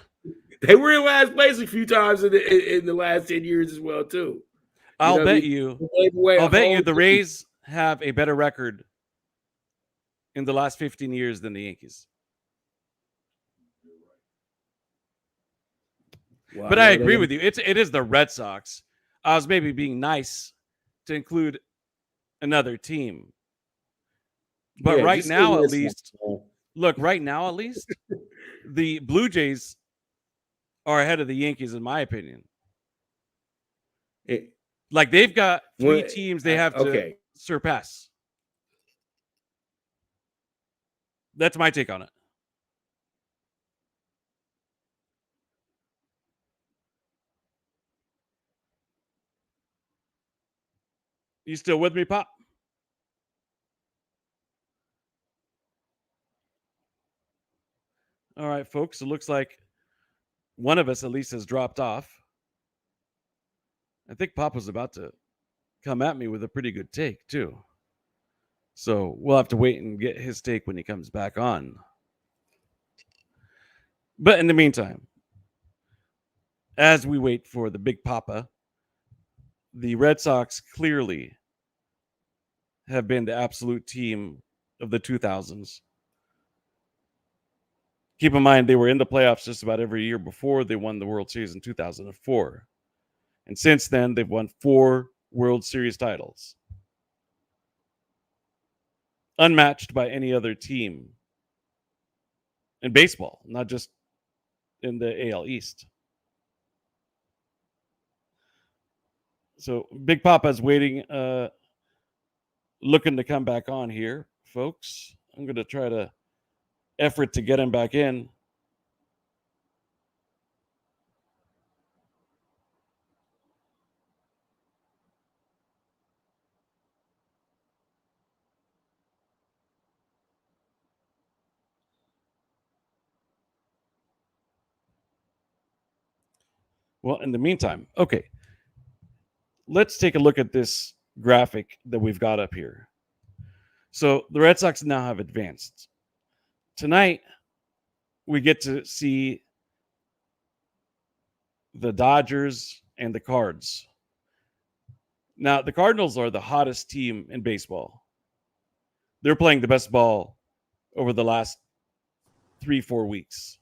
They were in last place a few times in the last 10 years as well too. I'll bet you the Rays have a better record in the last 15 years than the Yankees. Wow, but I agree with you. It is the Red Sox. I was maybe being nice to include another team. But Yeah, right now, at least, Sox. right now, at least, the Blue Jays are ahead of the Yankees, in my opinion. Like, they've got three teams they have to surpass. That's my take on it. You still with me, Pop? All right, folks. It looks like one of us at least has dropped off. I think Pop was about to come at me with a pretty good take, too. So we'll have to wait and get his take when he comes back on. But in the meantime, as we wait for the Big Papa, the Red Sox clearly have been the absolute team of the 2000s. Keep in mind, they were in the playoffs just about every year before they won the World Series in 2004. And since then, they've won 4 World Series titles. Unmatched by any other team in baseball, not just in the AL East. So Big Papa's waiting, looking to come back on here, folks. I'm going to try to effort to get him back in. Well, in the meantime, okay, let's take a look at this graphic that we've got up here. So the Red Sox now have advanced. Tonight, we get to see the Dodgers and the Cards. Now, the Cardinals are the hottest team in baseball. They're playing the best ball over the last 3-4 weeks.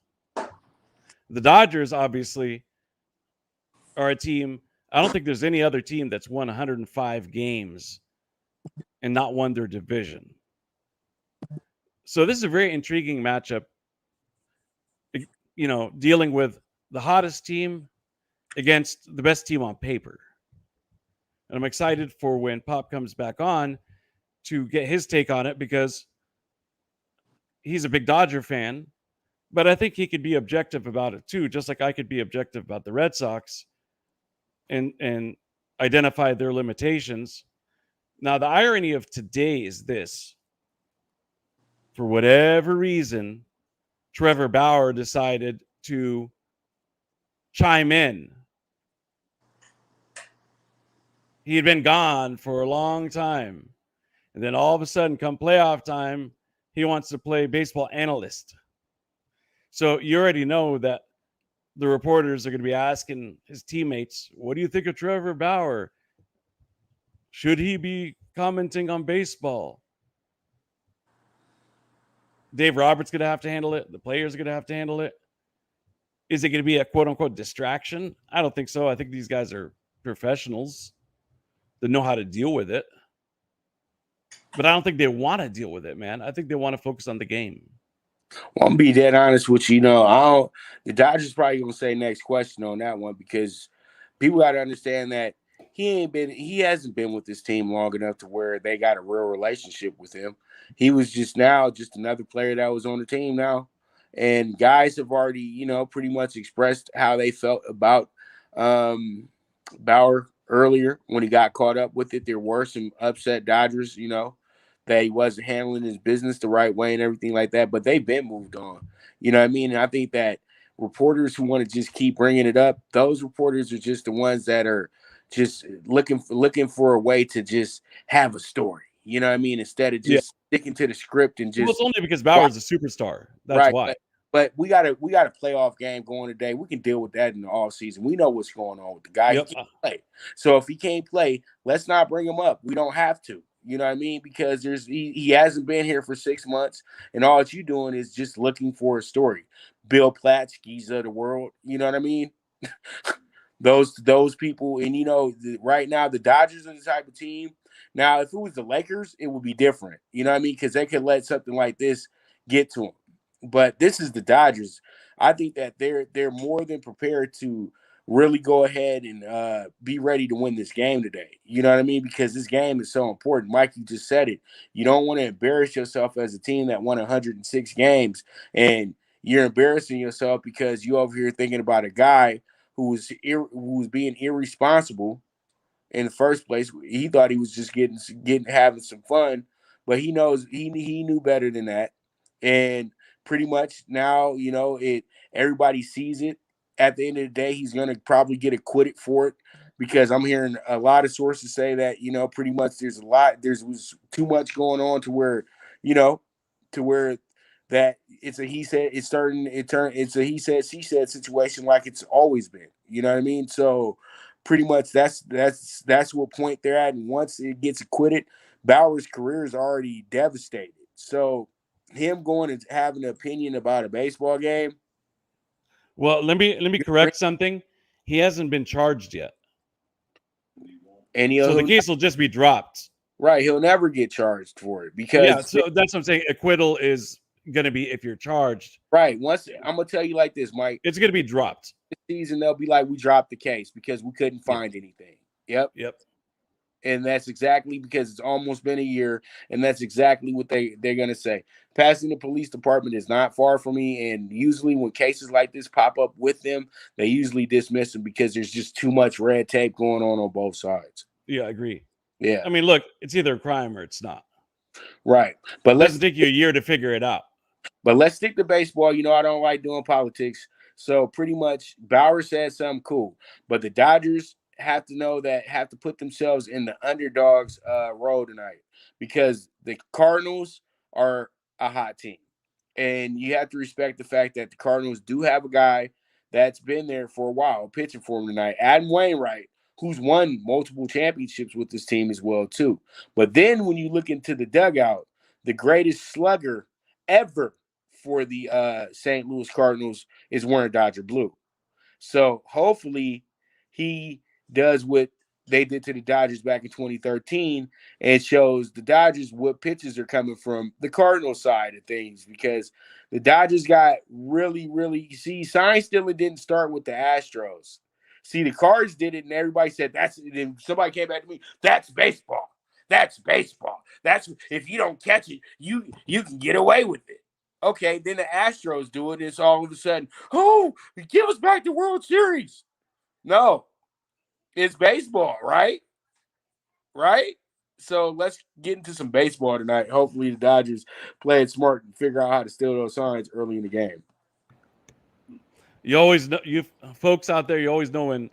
The Dodgers, obviously, are a team. I don't think there's any other team that's won 105 games and not won their division. So this is a very intriguing matchup, you know, dealing with the hottest team against the best team on paper. And I'm excited for when Pop comes back on to get his take on it, because he's a big Dodger fan, but I think he could be objective about it too, just like I could be objective about the Red Sox and identify their limitations. Now, the irony of today is this. For whatever reason, Trevor Bauer decided to chime in. He had been gone for a long time. And then all of a sudden, come playoff time, he wants to play baseball analyst. So you already know that the reporters are going to be asking his teammates, what do you think of Trevor Bauer? Should he be commenting on baseball? Dave Roberts going to have to handle it. The players are going to have to handle it. Is it going to be a quote-unquote distraction? I don't think so. I think these guys are professionals that know how to deal with it. But I don't think they want to deal with it, man. I think they want to focus on the game. Well, I'm gonna be dead honest with you. You know, the Dodgers probably gonna say next question on that one, because people got to understand that he hasn't been with this team long enough to where they got a real relationship with him. He was just another player that was on the team now, and guys have already, pretty much expressed how they felt about Bauer earlier when he got caught up with it. There were some upset Dodgers, that he wasn't handling his business the right way and everything like that, but they've been moved on. You know what I mean? And I think that reporters who want to just keep bringing it up, those reporters are just the ones that are just looking for a way to just have a story. You know what I mean? Instead of just sticking to the script and Well, just it's only because Bauer's a superstar. That's right. why. But we got a playoff game going today. We can deal with that in the off season. We know what's going on with the guy. Yep. He can't play. So if he can't play, let's not bring him up. We don't have to. You know what I mean? Because he hasn't been here for 6 months, and all that you doing is just looking for a story. Bill Platsky's of the world. You know what I mean? those people, and right now the Dodgers are the type of team. Now, if it was the Lakers, it would be different. You know what I mean? Because they could let something like this get to them. But this is the Dodgers. I think that they're more than prepared to really go ahead and be ready to win this game today. You know what I mean? Because this game is so important. Mike, you just said it. You don't want to embarrass yourself as a team that won 106 games, and you're embarrassing yourself because you over here thinking about a guy who was being irresponsible in the first place. He thought he was just having some fun, but he knows he knew better than that. And pretty much now, everybody sees it. At the end of the day, he's going to probably get acquitted for it, because I'm hearing a lot of sources say that, pretty much was too much going on to where, that it's a it's a he said she said situation like it's always been. You know what I mean? So pretty much that's what point they're at. And once it gets acquitted, Bauer's career is already devastated. So him going and having an opinion about a baseball game. Well, let me correct something. He hasn't been charged yet, And so the case will just be dropped. Right, he'll never get charged for it because Yeah, so that's what I'm saying. Acquittal is going to be if you're charged. Right. Once I'm gonna tell you like this, Mike. It's going to be dropped. This season they'll be like, we dropped the case because we couldn't find anything. Yep. And that's exactly because it's almost been a year, and that's exactly what they're gonna say. Passing the police department is not far from me, and usually when cases like this pop up with them, they usually dismiss them because there's just too much red tape going on both sides. Yeah, I agree. Yeah. I mean, look, it's either a crime or it's not. Right. But it doesn't take you a year to figure it out. But let's stick to baseball. I don't like doing politics. So pretty much Bauer said something cool. But the Dodgers have to put themselves in the underdogs role tonight, because the Cardinals are a hot team. And you have to respect the fact that the Cardinals do have a guy that's been there for a while pitching for them tonight, Adam Wainwright, who's won multiple championships with this team as well too. But then when you look into the dugout, the greatest slugger ever for the St. Louis Cardinals is wearing Dodger blue. So hopefully he does what they did to the Dodgers back in 2013 and shows the Dodgers what pitches are coming from the Cardinal side of things, because the Dodgers got really, really, sign stealing didn't start with the Astros. See, the Cards did it, and everybody said then somebody came back to me, that's baseball. That's baseball. That's if you don't catch it, you can get away with it. Okay, then the Astros do it. It's all of a sudden, oh, give us back the World Series. No, it's baseball, right? Right? So let's get into some baseball tonight. Hopefully the Dodgers play it smart and figure out how to steal those signs early in the game. You always know, you folks out there, you always know when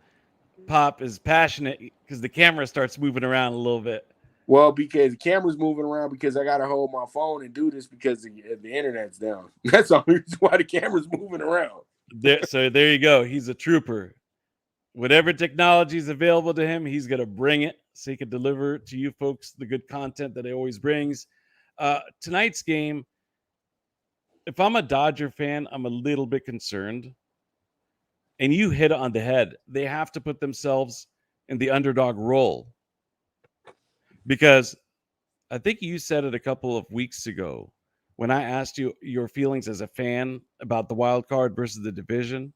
Pop is passionate because the camera starts moving around a little bit. Well, because the camera's moving around because I got to hold my phone and do this because the internet's down. That's the only reason why the camera's moving around. So there you go. He's a trooper. Whatever technology is available to him, he's going to bring it so he can deliver to you folks the good content that he always brings. Tonight's game, if I'm a Dodger fan, I'm a little bit concerned. And you hit it on the head. They have to put themselves in the underdog role. Because I think you said it a couple of weeks ago when I asked you your feelings as a fan about the wild card versus the division.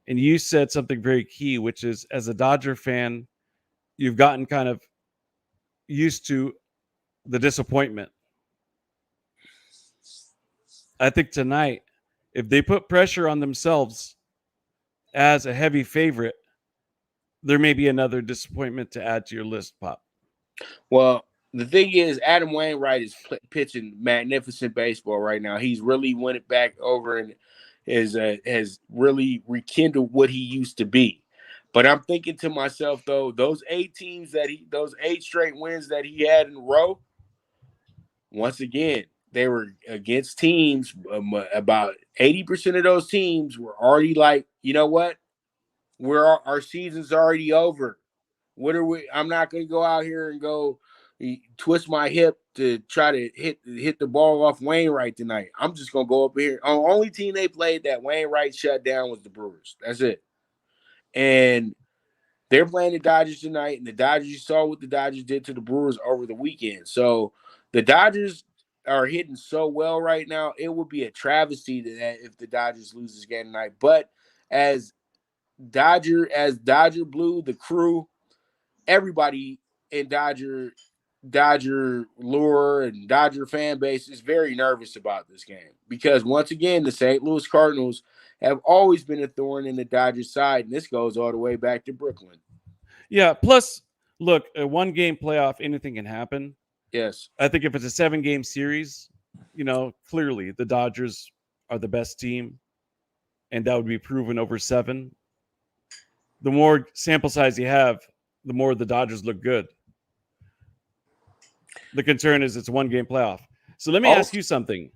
And you said something very key, which is, as a Dodger fan, you've gotten kind of used to the disappointment. I think tonight, if they put pressure on themselves as a heavy favorite, there may be another disappointment to add to your list, Pop. Well, the thing is, Adam Wainwright is pitching magnificent baseball right now. He's really went it back over and has really rekindled what he used to be. But I'm thinking to myself, though, those 8 straight wins that he had in a row, once again, they were against teams. About 80% of those teams were already like, you know what? Our season's already over. What are we? I'm not going to go out here and go twist my hip to try to hit the ball off Wainwright tonight. I'm just going to go up here. The only team they played that Wainwright shut down was the Brewers. That's it. And they're playing the Dodgers tonight, and the Dodgers, you saw what the Dodgers did to the Brewers over the weekend. So the Dodgers are hitting so well right now. It would be a travesty that if the Dodgers lose this game tonight. But as Dodger Blue, the crew, everybody in Dodger lure and Dodger fan base is very nervous about this game because once again, the St. Louis Cardinals have always been a thorn in the Dodgers side, and this goes all the way back to Brooklyn. Yeah. Plus, look, a 1-game playoff, anything can happen. Yes. I think if it's a 7-game series, clearly the Dodgers are the best team, and that would be proven over 7. The more sample size you have, the more the Dodgers look good. The concern is it's a 1-game playoff. So let me ask you something.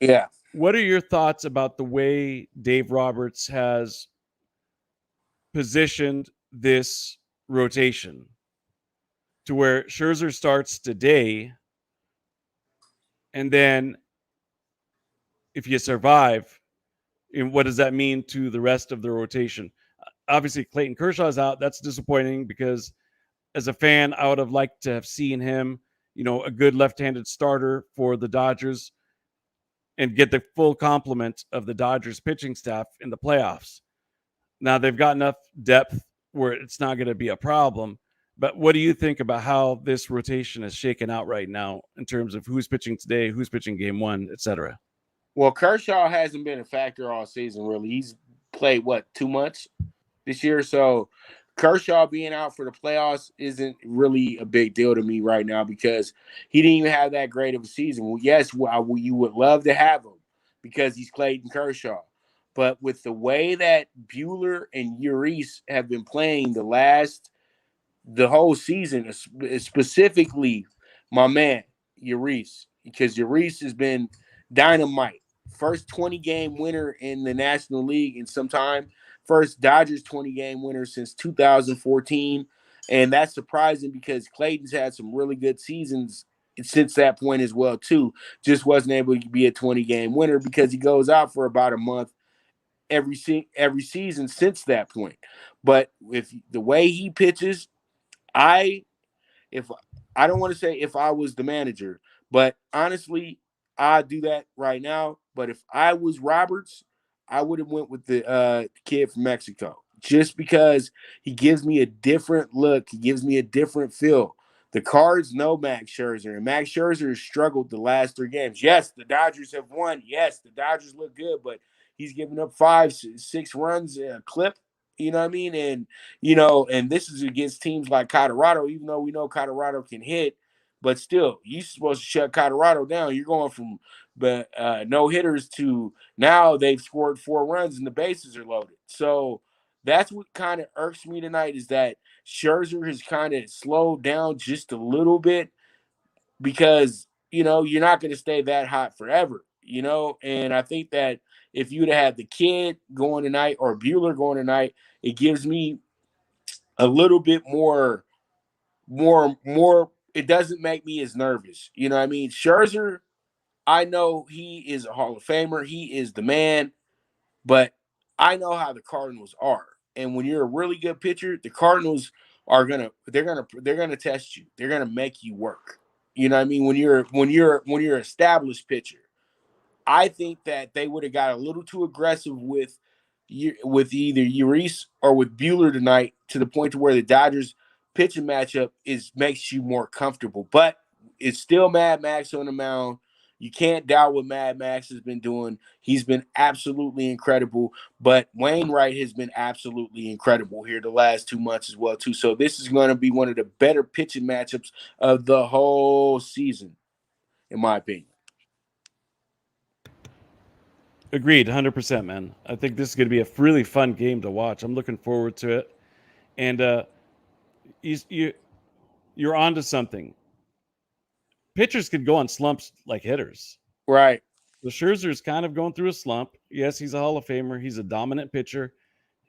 Yeah. What are your thoughts about the way Dave Roberts has positioned this rotation to where Scherzer starts today, and then if you survive, what does that mean to the rest of the rotation? Obviously, Clayton Kershaw's out. That's disappointing because as a fan, I would have liked to have seen him, a good left-handed starter for the Dodgers and get the full complement of the Dodgers pitching staff in the playoffs. Now they've got enough depth where it's not going to be a problem. But what do you think about how this rotation is shaken out right now in terms of who's pitching today, who's pitching game 1, etc.? Well, Kershaw hasn't been a factor all season, really. He's played, 2 months this year? So Kershaw being out for the playoffs isn't really a big deal to me right now because he didn't even have that great of a season. Well, yes, you would love to have him because he's Clayton Kershaw. But with the way that Buehler and Urias have been playing the whole season, specifically my man, Urias, because Urias has been dynamite. First 20-game winner in the National League in some time. First Dodgers 20-game winner since 2014. And that's surprising because Clayton's had some really good seasons since that point as well, too. Just wasn't able to be a 20-game winner because he goes out for about a month every season since that point. But if the way he pitches, I don't want to say if I was the manager, but honestly, I'd do that right now. But if I was Roberts, I would have went with the kid from Mexico just because he gives me a different look. He gives me a different feel. The Cards know Max Scherzer, and Max Scherzer has struggled the last 3 games. Yes, the Dodgers have won. Yes, the Dodgers look good, but he's given up 5-6 runs a clip. You know what I mean? And, and this is against teams like Colorado, even though we know Colorado can hit, but still, you're supposed to shut Colorado down. You're going from no hitters to now they've scored 4 runs and the bases are loaded. So that's what kind of irks me tonight is that Scherzer has kind of slowed down just a little bit because, you're not going to stay that hot forever, and I think that if you'd have had the kid going tonight or Buehler going tonight, it gives me a little bit more, it doesn't make me as nervous. You know what I mean? Scherzer, I know he is a Hall of Famer. He is the man, but I know how the Cardinals are. And when you're a really good pitcher, the Cardinals they're gonna test you. They're gonna make you work. You know what I mean? When you're an established pitcher. I think that they would have got a little too aggressive with either Urias or with Buehler tonight to the point to where the Dodgers pitching matchup makes you more comfortable. But it's still Mad Max on the mound. You can't doubt what Mad Max has been doing. He's been absolutely incredible. But Wainwright has been absolutely incredible here the last 2 months as well, too. So this is going to be one of the better pitching matchups of the whole season, in my opinion. Agreed, 100%, man. I think this is going to be a really fun game to watch. I'm looking forward to it. And you're onto something. Pitchers could go on slumps like hitters. Right. So Scherzer's kind of going through a slump. Yes, he's a Hall of Famer. He's a dominant pitcher.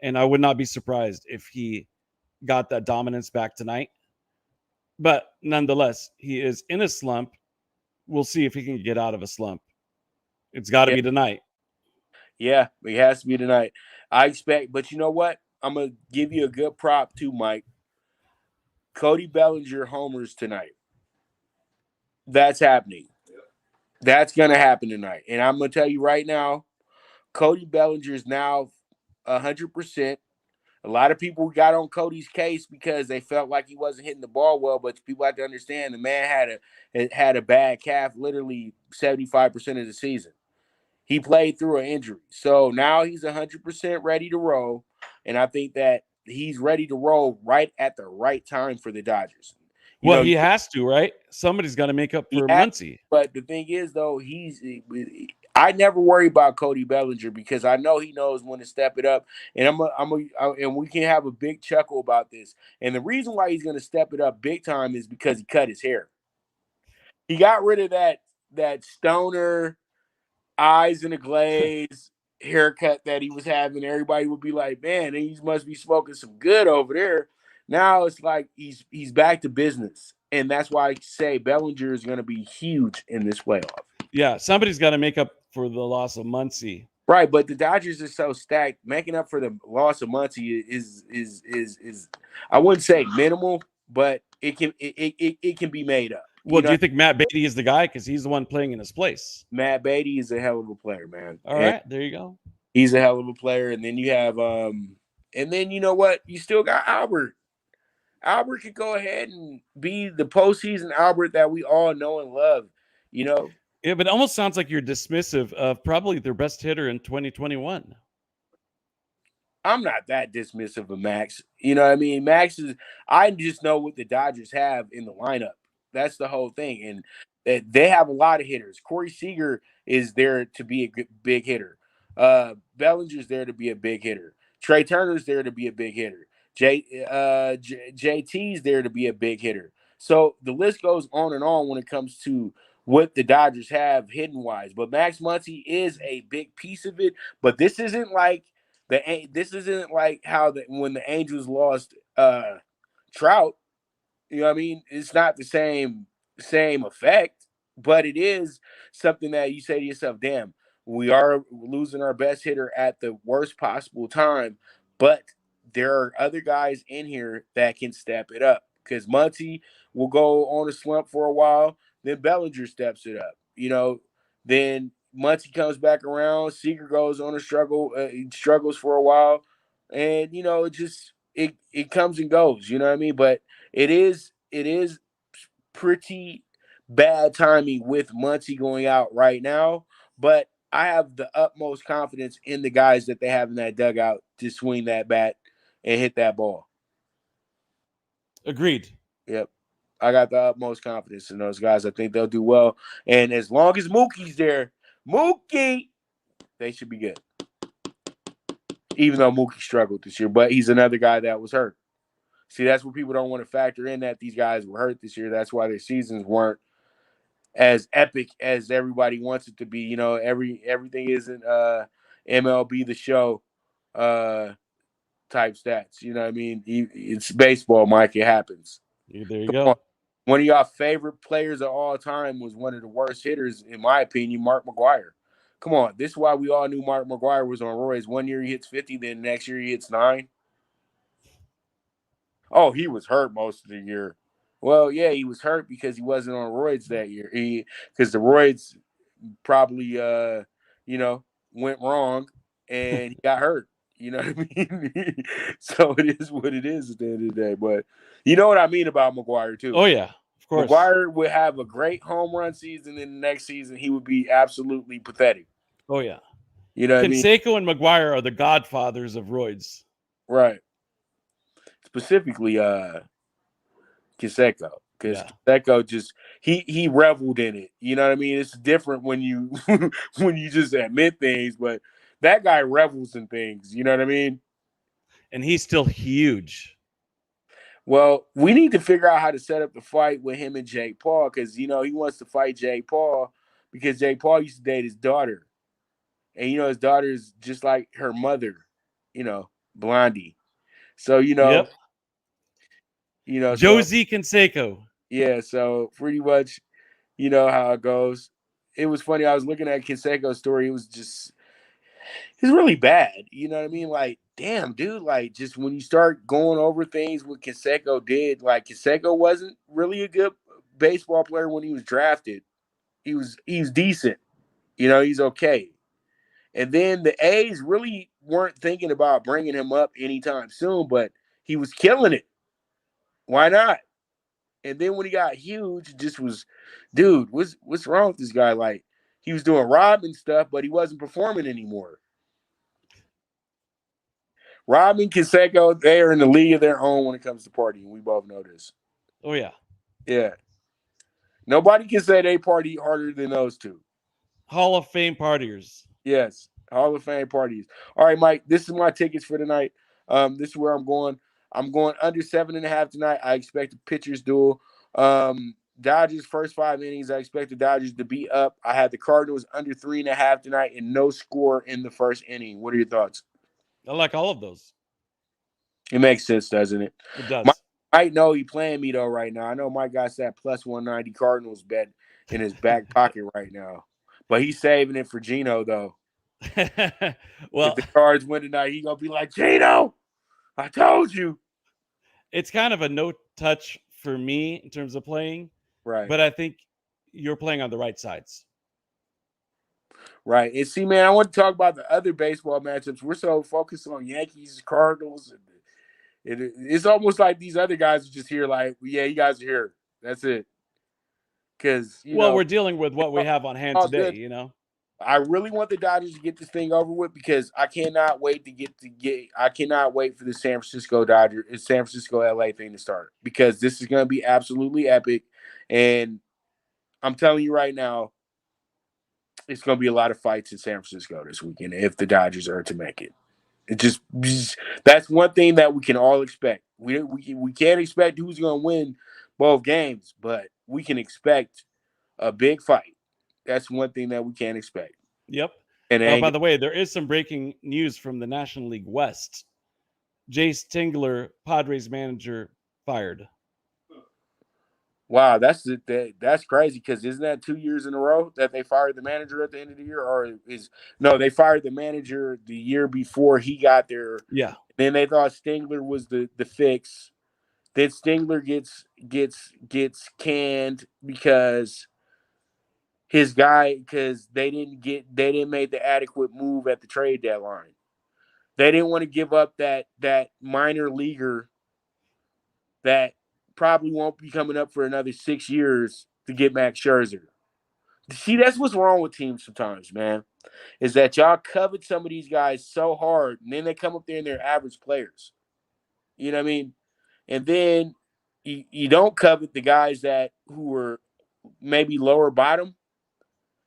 And I would not be surprised if he got that dominance back tonight. But nonetheless, he is in a slump. We'll see if he can get out of a slump. It's got to be tonight. Yeah, it has to be tonight. I expect, but you know what? I'm going to give you a good prop too, Mike. Cody Bellinger homers tonight. That's happening. That's going to happen tonight. And I'm going to tell you right now, Cody Bellinger is now 100%. A lot of people got on Cody's case because they felt like he wasn't hitting the ball well, but people have to understand the man had a bad calf literally 75% of the season. He played through an injury. So now he's 100% ready to roll, and I think that he's ready to roll right at the right time for the Dodgers. He has to, right? Somebody's got to make up for Muncy. But the thing is, though, I never worry about Cody Bellinger because I know he knows when to step it up, and and we can have a big chuckle about this. And the reason why he's going to step it up big time is because he cut his hair. He got rid of that stoner, eyes in a glaze haircut that he was having. Everybody would be like, "Man, he must be smoking some good over there." Now it's like he's back to business. And that's why I say Bellinger is going to be huge in this playoff. Yeah, somebody's got to make up for the loss of Muncy. Right, but the Dodgers are so stacked. Making up for the loss of Muncy is I wouldn't say minimal, but it can be made up. Well, do you think Matt Beatty is the guy? Because he's the one playing in his place. Matt Beatty is a hell of a player, man. All right, there you go. He's a hell of a player. And then you have and then you know what? You still got Albert. Albert could go ahead and be the postseason Albert that we all know and love, you know? Yeah, but it almost sounds like you're dismissive of probably their best hitter in 2021. I'm not that dismissive of Max. You know what I mean? I just know what the Dodgers have in the lineup. That's the whole thing. And they have a lot of hitters. Corey Seager is there to be a big hitter. Bellinger's there to be a big hitter. Trey Turner's there to be a big hitter. JT's there to be a big hitter. So the list goes on and on when it comes to what the Dodgers have hidden wise. But Max Muncy is a big piece of it. But this isn't like how when the Angels lost Trout. You know what I mean? It's not the same effect, but it is something that you say to yourself, damn, we are losing our best hitter at the worst possible time, but there are other guys in here that can step it up because Muncy will go on a slump for a while, then Bellinger steps it up. You know, then Muncy comes back around, Seager goes on a struggle, he struggles for a while, and you know, it comes and goes. You know what I mean? But it is pretty bad timing with Muncy going out right now, but I have the utmost confidence in the guys that they have in that dugout to swing that bat and hit that ball. Agreed. Yep. I got the utmost confidence in those guys. I think they'll do well. And as long as Mookie's there, they should be good. Even though Mookie struggled this year, but he's another guy that was hurt. See, that's what people don't want to factor in, that these guys were hurt this year. That's why their seasons weren't as epic as everybody wants it to be. You know, everything isn't MLB The Show type stats. You know what I mean? It's baseball, Mike. It happens. There you go. One of y'all favorite players of all time was one of the worst hitters, in my opinion, Mark McGwire. Come on. This is why we all knew Mark McGwire was on roids. One year he hits 50, then next year he hits 9. Oh, he was hurt most of the year. Well, yeah, he was hurt because he wasn't on roids that year. Because the roids probably, went wrong and he got hurt. You know what I mean? So it is what it is at the end of the day. But you know what I mean about McGwire, too. Oh, yeah, of course. McGuire would have a great home run season, and the next season he would be absolutely pathetic. Oh yeah. You know what I mean? Canseco and McGuire are the godfathers of roids. Right. Specifically, Canseco. Because Yeah. Canseco just he reveled in it. You know what I mean? It's different when you when you just admit things, but that guy revels in things. You know what I mean? And he's still huge. Well, we need to figure out how to set up the fight with him and Jake Paul because he wants to fight Jake Paul because Jake Paul used to date his daughter, and his daughter is just like her mother, Blondie. So Yep. so Josie Canseco. yeah, so pretty much, how it goes. It was funny. I was looking at Canseco's story. It's really bad. You know what I mean? Like, damn, dude. Like, just when you start going over things what Canseco did, like Canseco wasn't really a good baseball player when he was drafted. He was decent. He's okay. And then the A's really weren't thinking about bringing him up anytime soon, but he was killing it. Why not? And then when he got huge, it just was, dude, what's wrong with this guy? Like, he was doing Robin stuff, but he wasn't performing anymore. Robin, Canseco, they are in the league of their own when it comes to partying. We both know this. Oh yeah. Yeah. Nobody can say they party harder than those two. Hall of Fame partiers. Yes. Hall of Fame parties. All right, Mike, this is my tickets for tonight. This is where I'm going. I'm going under 7.5 tonight. I expect a pitcher's duel. Dodgers first 5 innings. I expect the Dodgers to be up. I had the Cardinals under 3.5 tonight and no score in the first inning. What are your thoughts? I like all of those. It makes sense, doesn't it? It does. I know he playing me though right now. I know Mike got that plus 190 Cardinals bet in his back pocket right now, but he's saving it for Gino though. Well, if the Cards win tonight, he gonna be like, Gino, I told you. It's kind of a no touch for me in terms of playing, Right? But I think you're playing on the right sides. Right. And see, man, I want to talk about the other baseball matchups. We're so focused on Yankees, Cardinals, and it's almost like these other guys are just here, like, yeah, you guys are here. That's it. Because we're dealing with what we have on hand today. Good. I really want the Dodgers to get this thing over with because I cannot wait I cannot wait for the San Francisco LA thing to start because this is going to be absolutely epic. And I'm telling you right now, it's going to be a lot of fights in San Francisco this weekend if the Dodgers are to make it. It just that's one thing that we can all expect. We can't expect who's going to win both games, but we can expect a big fight. That's one thing that we can't expect. Yep. And by the way, there is some breaking news from the National League West. Jace Tingler, Padres manager, fired. Wow, that's crazy because isn't that 2 years in a row that they fired the manager at the end of the year? Or they fired the manager the year before he got there. Yeah. Then they thought Stingler was the fix. Then Stingler gets canned because his guy because they didn't make the adequate move at the trade deadline. They didn't want to give up that minor leaguer that probably won't be coming up for another 6 years to get Max Scherzer. See, that's what's wrong with teams sometimes, man, is that y'all covet some of these guys so hard, and then they come up there and they're average players. You know what I mean? And then you don't covet the guys who are maybe lower bottom.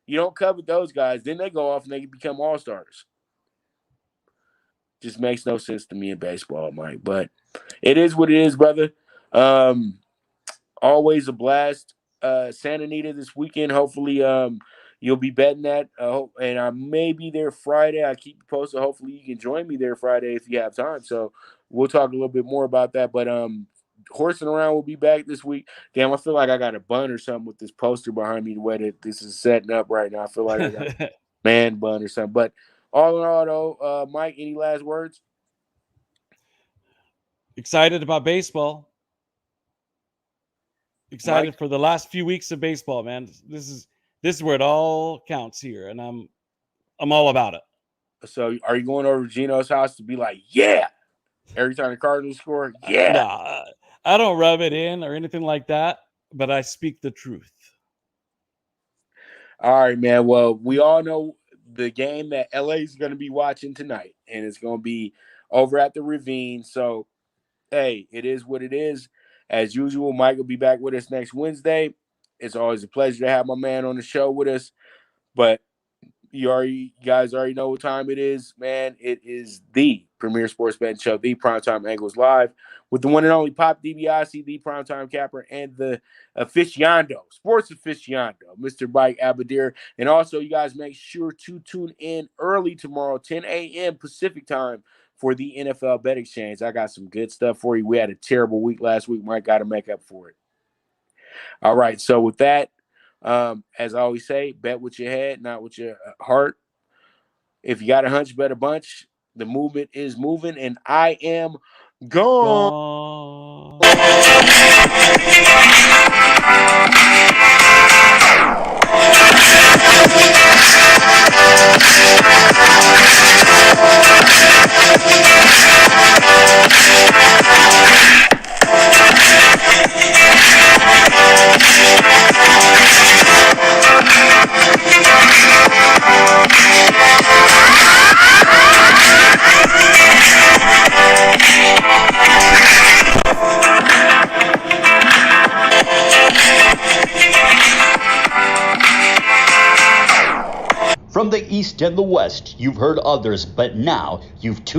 You don't covet those guys. Then they go off and they become all-stars. Just makes no sense to me in baseball, Mike. But it is what it is, brother. Always a blast. Santa Anita this weekend. Hopefully, you'll be betting that. And I may be there Friday. I keep you posted. Hopefully, you can join me there Friday if you have time. So we'll talk a little bit more about that. But Horsing Around will be back this week. Damn, I feel like I got a bun or something with this poster behind me the way that this is setting up right now. I feel like I got a man bun or something. But all in all, though, Mike, any last words? Excited about baseball. Excited Mike? for the last few weeks of baseball, man. This is where it all counts here, and I'm all about it. So, are you going over to Gino's house to be like, yeah, every time the Cardinals score? Yeah. Nah, I don't rub it in or anything like that. but I speak the truth. All right, man. Well, we all know the game that LA is going to be watching tonight, and it's going to be over at the Ravine. So, hey, it is what it is. As usual, Mike will be back with us next Wednesday. It's always a pleasure to have my man on the show with us. But you guys already know what time it is, man. It is the premier sports betting show, the Primetime Angles Live, with the one and only Pop DiBiase, the Primetime Capper, and the aficionado, sports aficionado, Mr. Mike Abadir. And also, you guys make sure to tune in early tomorrow, 10 a.m. Pacific time, for the NFL Bet Exchange. I got some good stuff for you. We had a terrible week last week. Mike got to make up for it. All right, so with that, as I always say, bet with your head, not with your heart. If you got a hunch, bet a bunch. The movement is moving, and I am gone. From the East and the West, you've heard others, but now you've tuned